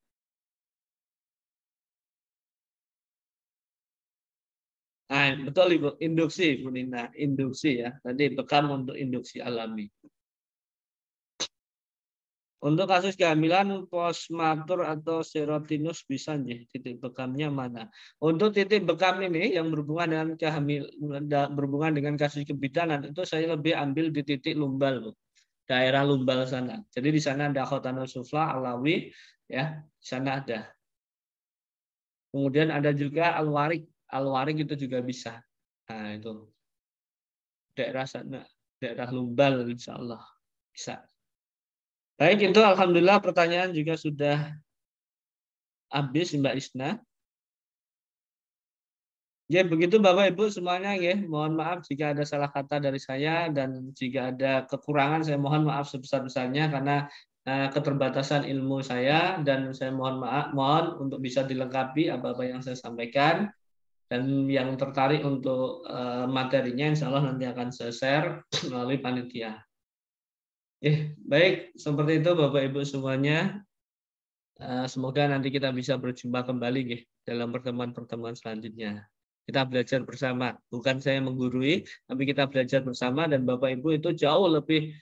Nah, betul Ibu, induksi Bu Nina, induksi ya. Tadi bekam untuk induksi alami. Untuk kasus kehamilan postmatur atau serotinus bisa nih, titik bekamnya mana? Untuk titik bekam ini yang berhubungan dengan berhubungan dengan kasus kebidanan itu saya lebih ambil di titik lumbal, Bu. Daerah lumbal sana. Jadi di sana ada khotanul sufla, alawi, ya, di sana ada. Kemudian ada juga alwarik. Alwarik itu juga bisa. Nah, itu daerah sana, daerah lumbal insya Allah bisa. Baik, itu alhamdulillah pertanyaan juga sudah habis Mbak Isna. Ya, begitu Bapak Ibu semuanya ya. Mohon maaf jika ada salah kata dari saya dan jika ada kekurangan saya mohon maaf sebesar-besarnya karena keterbatasan ilmu saya dan saya mohon untuk bisa dilengkapi apa-apa yang saya sampaikan dan yang tertarik untuk materinya insya Allah nanti akan saya share melalui panitia. Baik, seperti itu Bapak Ibu semuanya. Semoga nanti kita bisa berjumpa kembali dalam pertemuan-pertemuan selanjutnya. Kita belajar bersama, bukan saya menggurui, tapi kita belajar bersama dan Bapak Ibu itu jauh lebih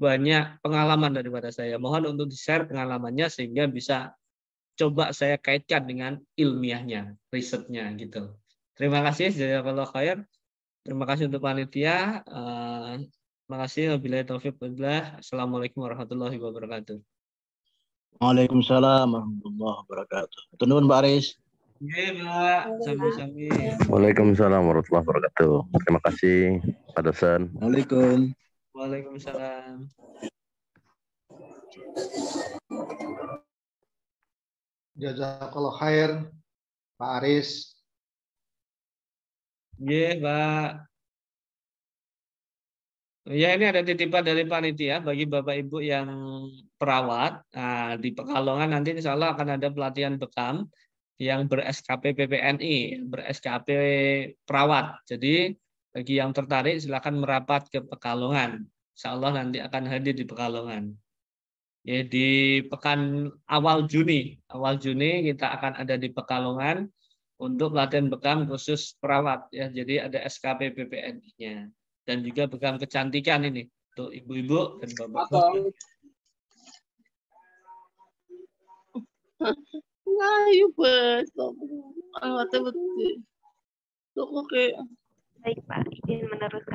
banyak pengalaman daripada saya. Mohon untuk di-share pengalamannya sehingga bisa coba saya kaitkan dengan ilmiahnya, risetnya gitu. Terima kasih, jazakallahu khair. Terima kasih untuk panitia. Terima kasih. Wabillahi taufiq walhidayah. Assalamualaikum warahmatullahi wabarakatuh. Waalaikumsalam warahmatullahi wabarakatuh. Tunun Mbak Aris. Iya, Mbak. Sami-sami. Waalaikumsalam warahmatullahi wabarakatuh. Terima kasih Pak dosen. Waalaikumsalam. Waalaikumsalam. Jazakallah khair, Pak Aris. Iya, Pak. Ya, ini ada titipan dari panitia bagi Bapak Ibu yang perawat. Nah, di Pekalongan nanti insya Allah akan ada pelatihan bekam yang ber-SKP PPNI, ber-SKP perawat. Jadi bagi yang tertarik silakan merapat ke Pekalongan. Insya Allah nanti akan hadir di Pekalongan. Ya, di pekan awal Juni kita akan ada di Pekalongan untuk pelatihan bekam khusus perawat. Ya, jadi ada SKP PPNI-nya. Dan juga bekam kecantikan ini untuk ibu-ibu dan bapak-bapak. Ngayu betul. Betul. Baik Pak, izin meneruskan.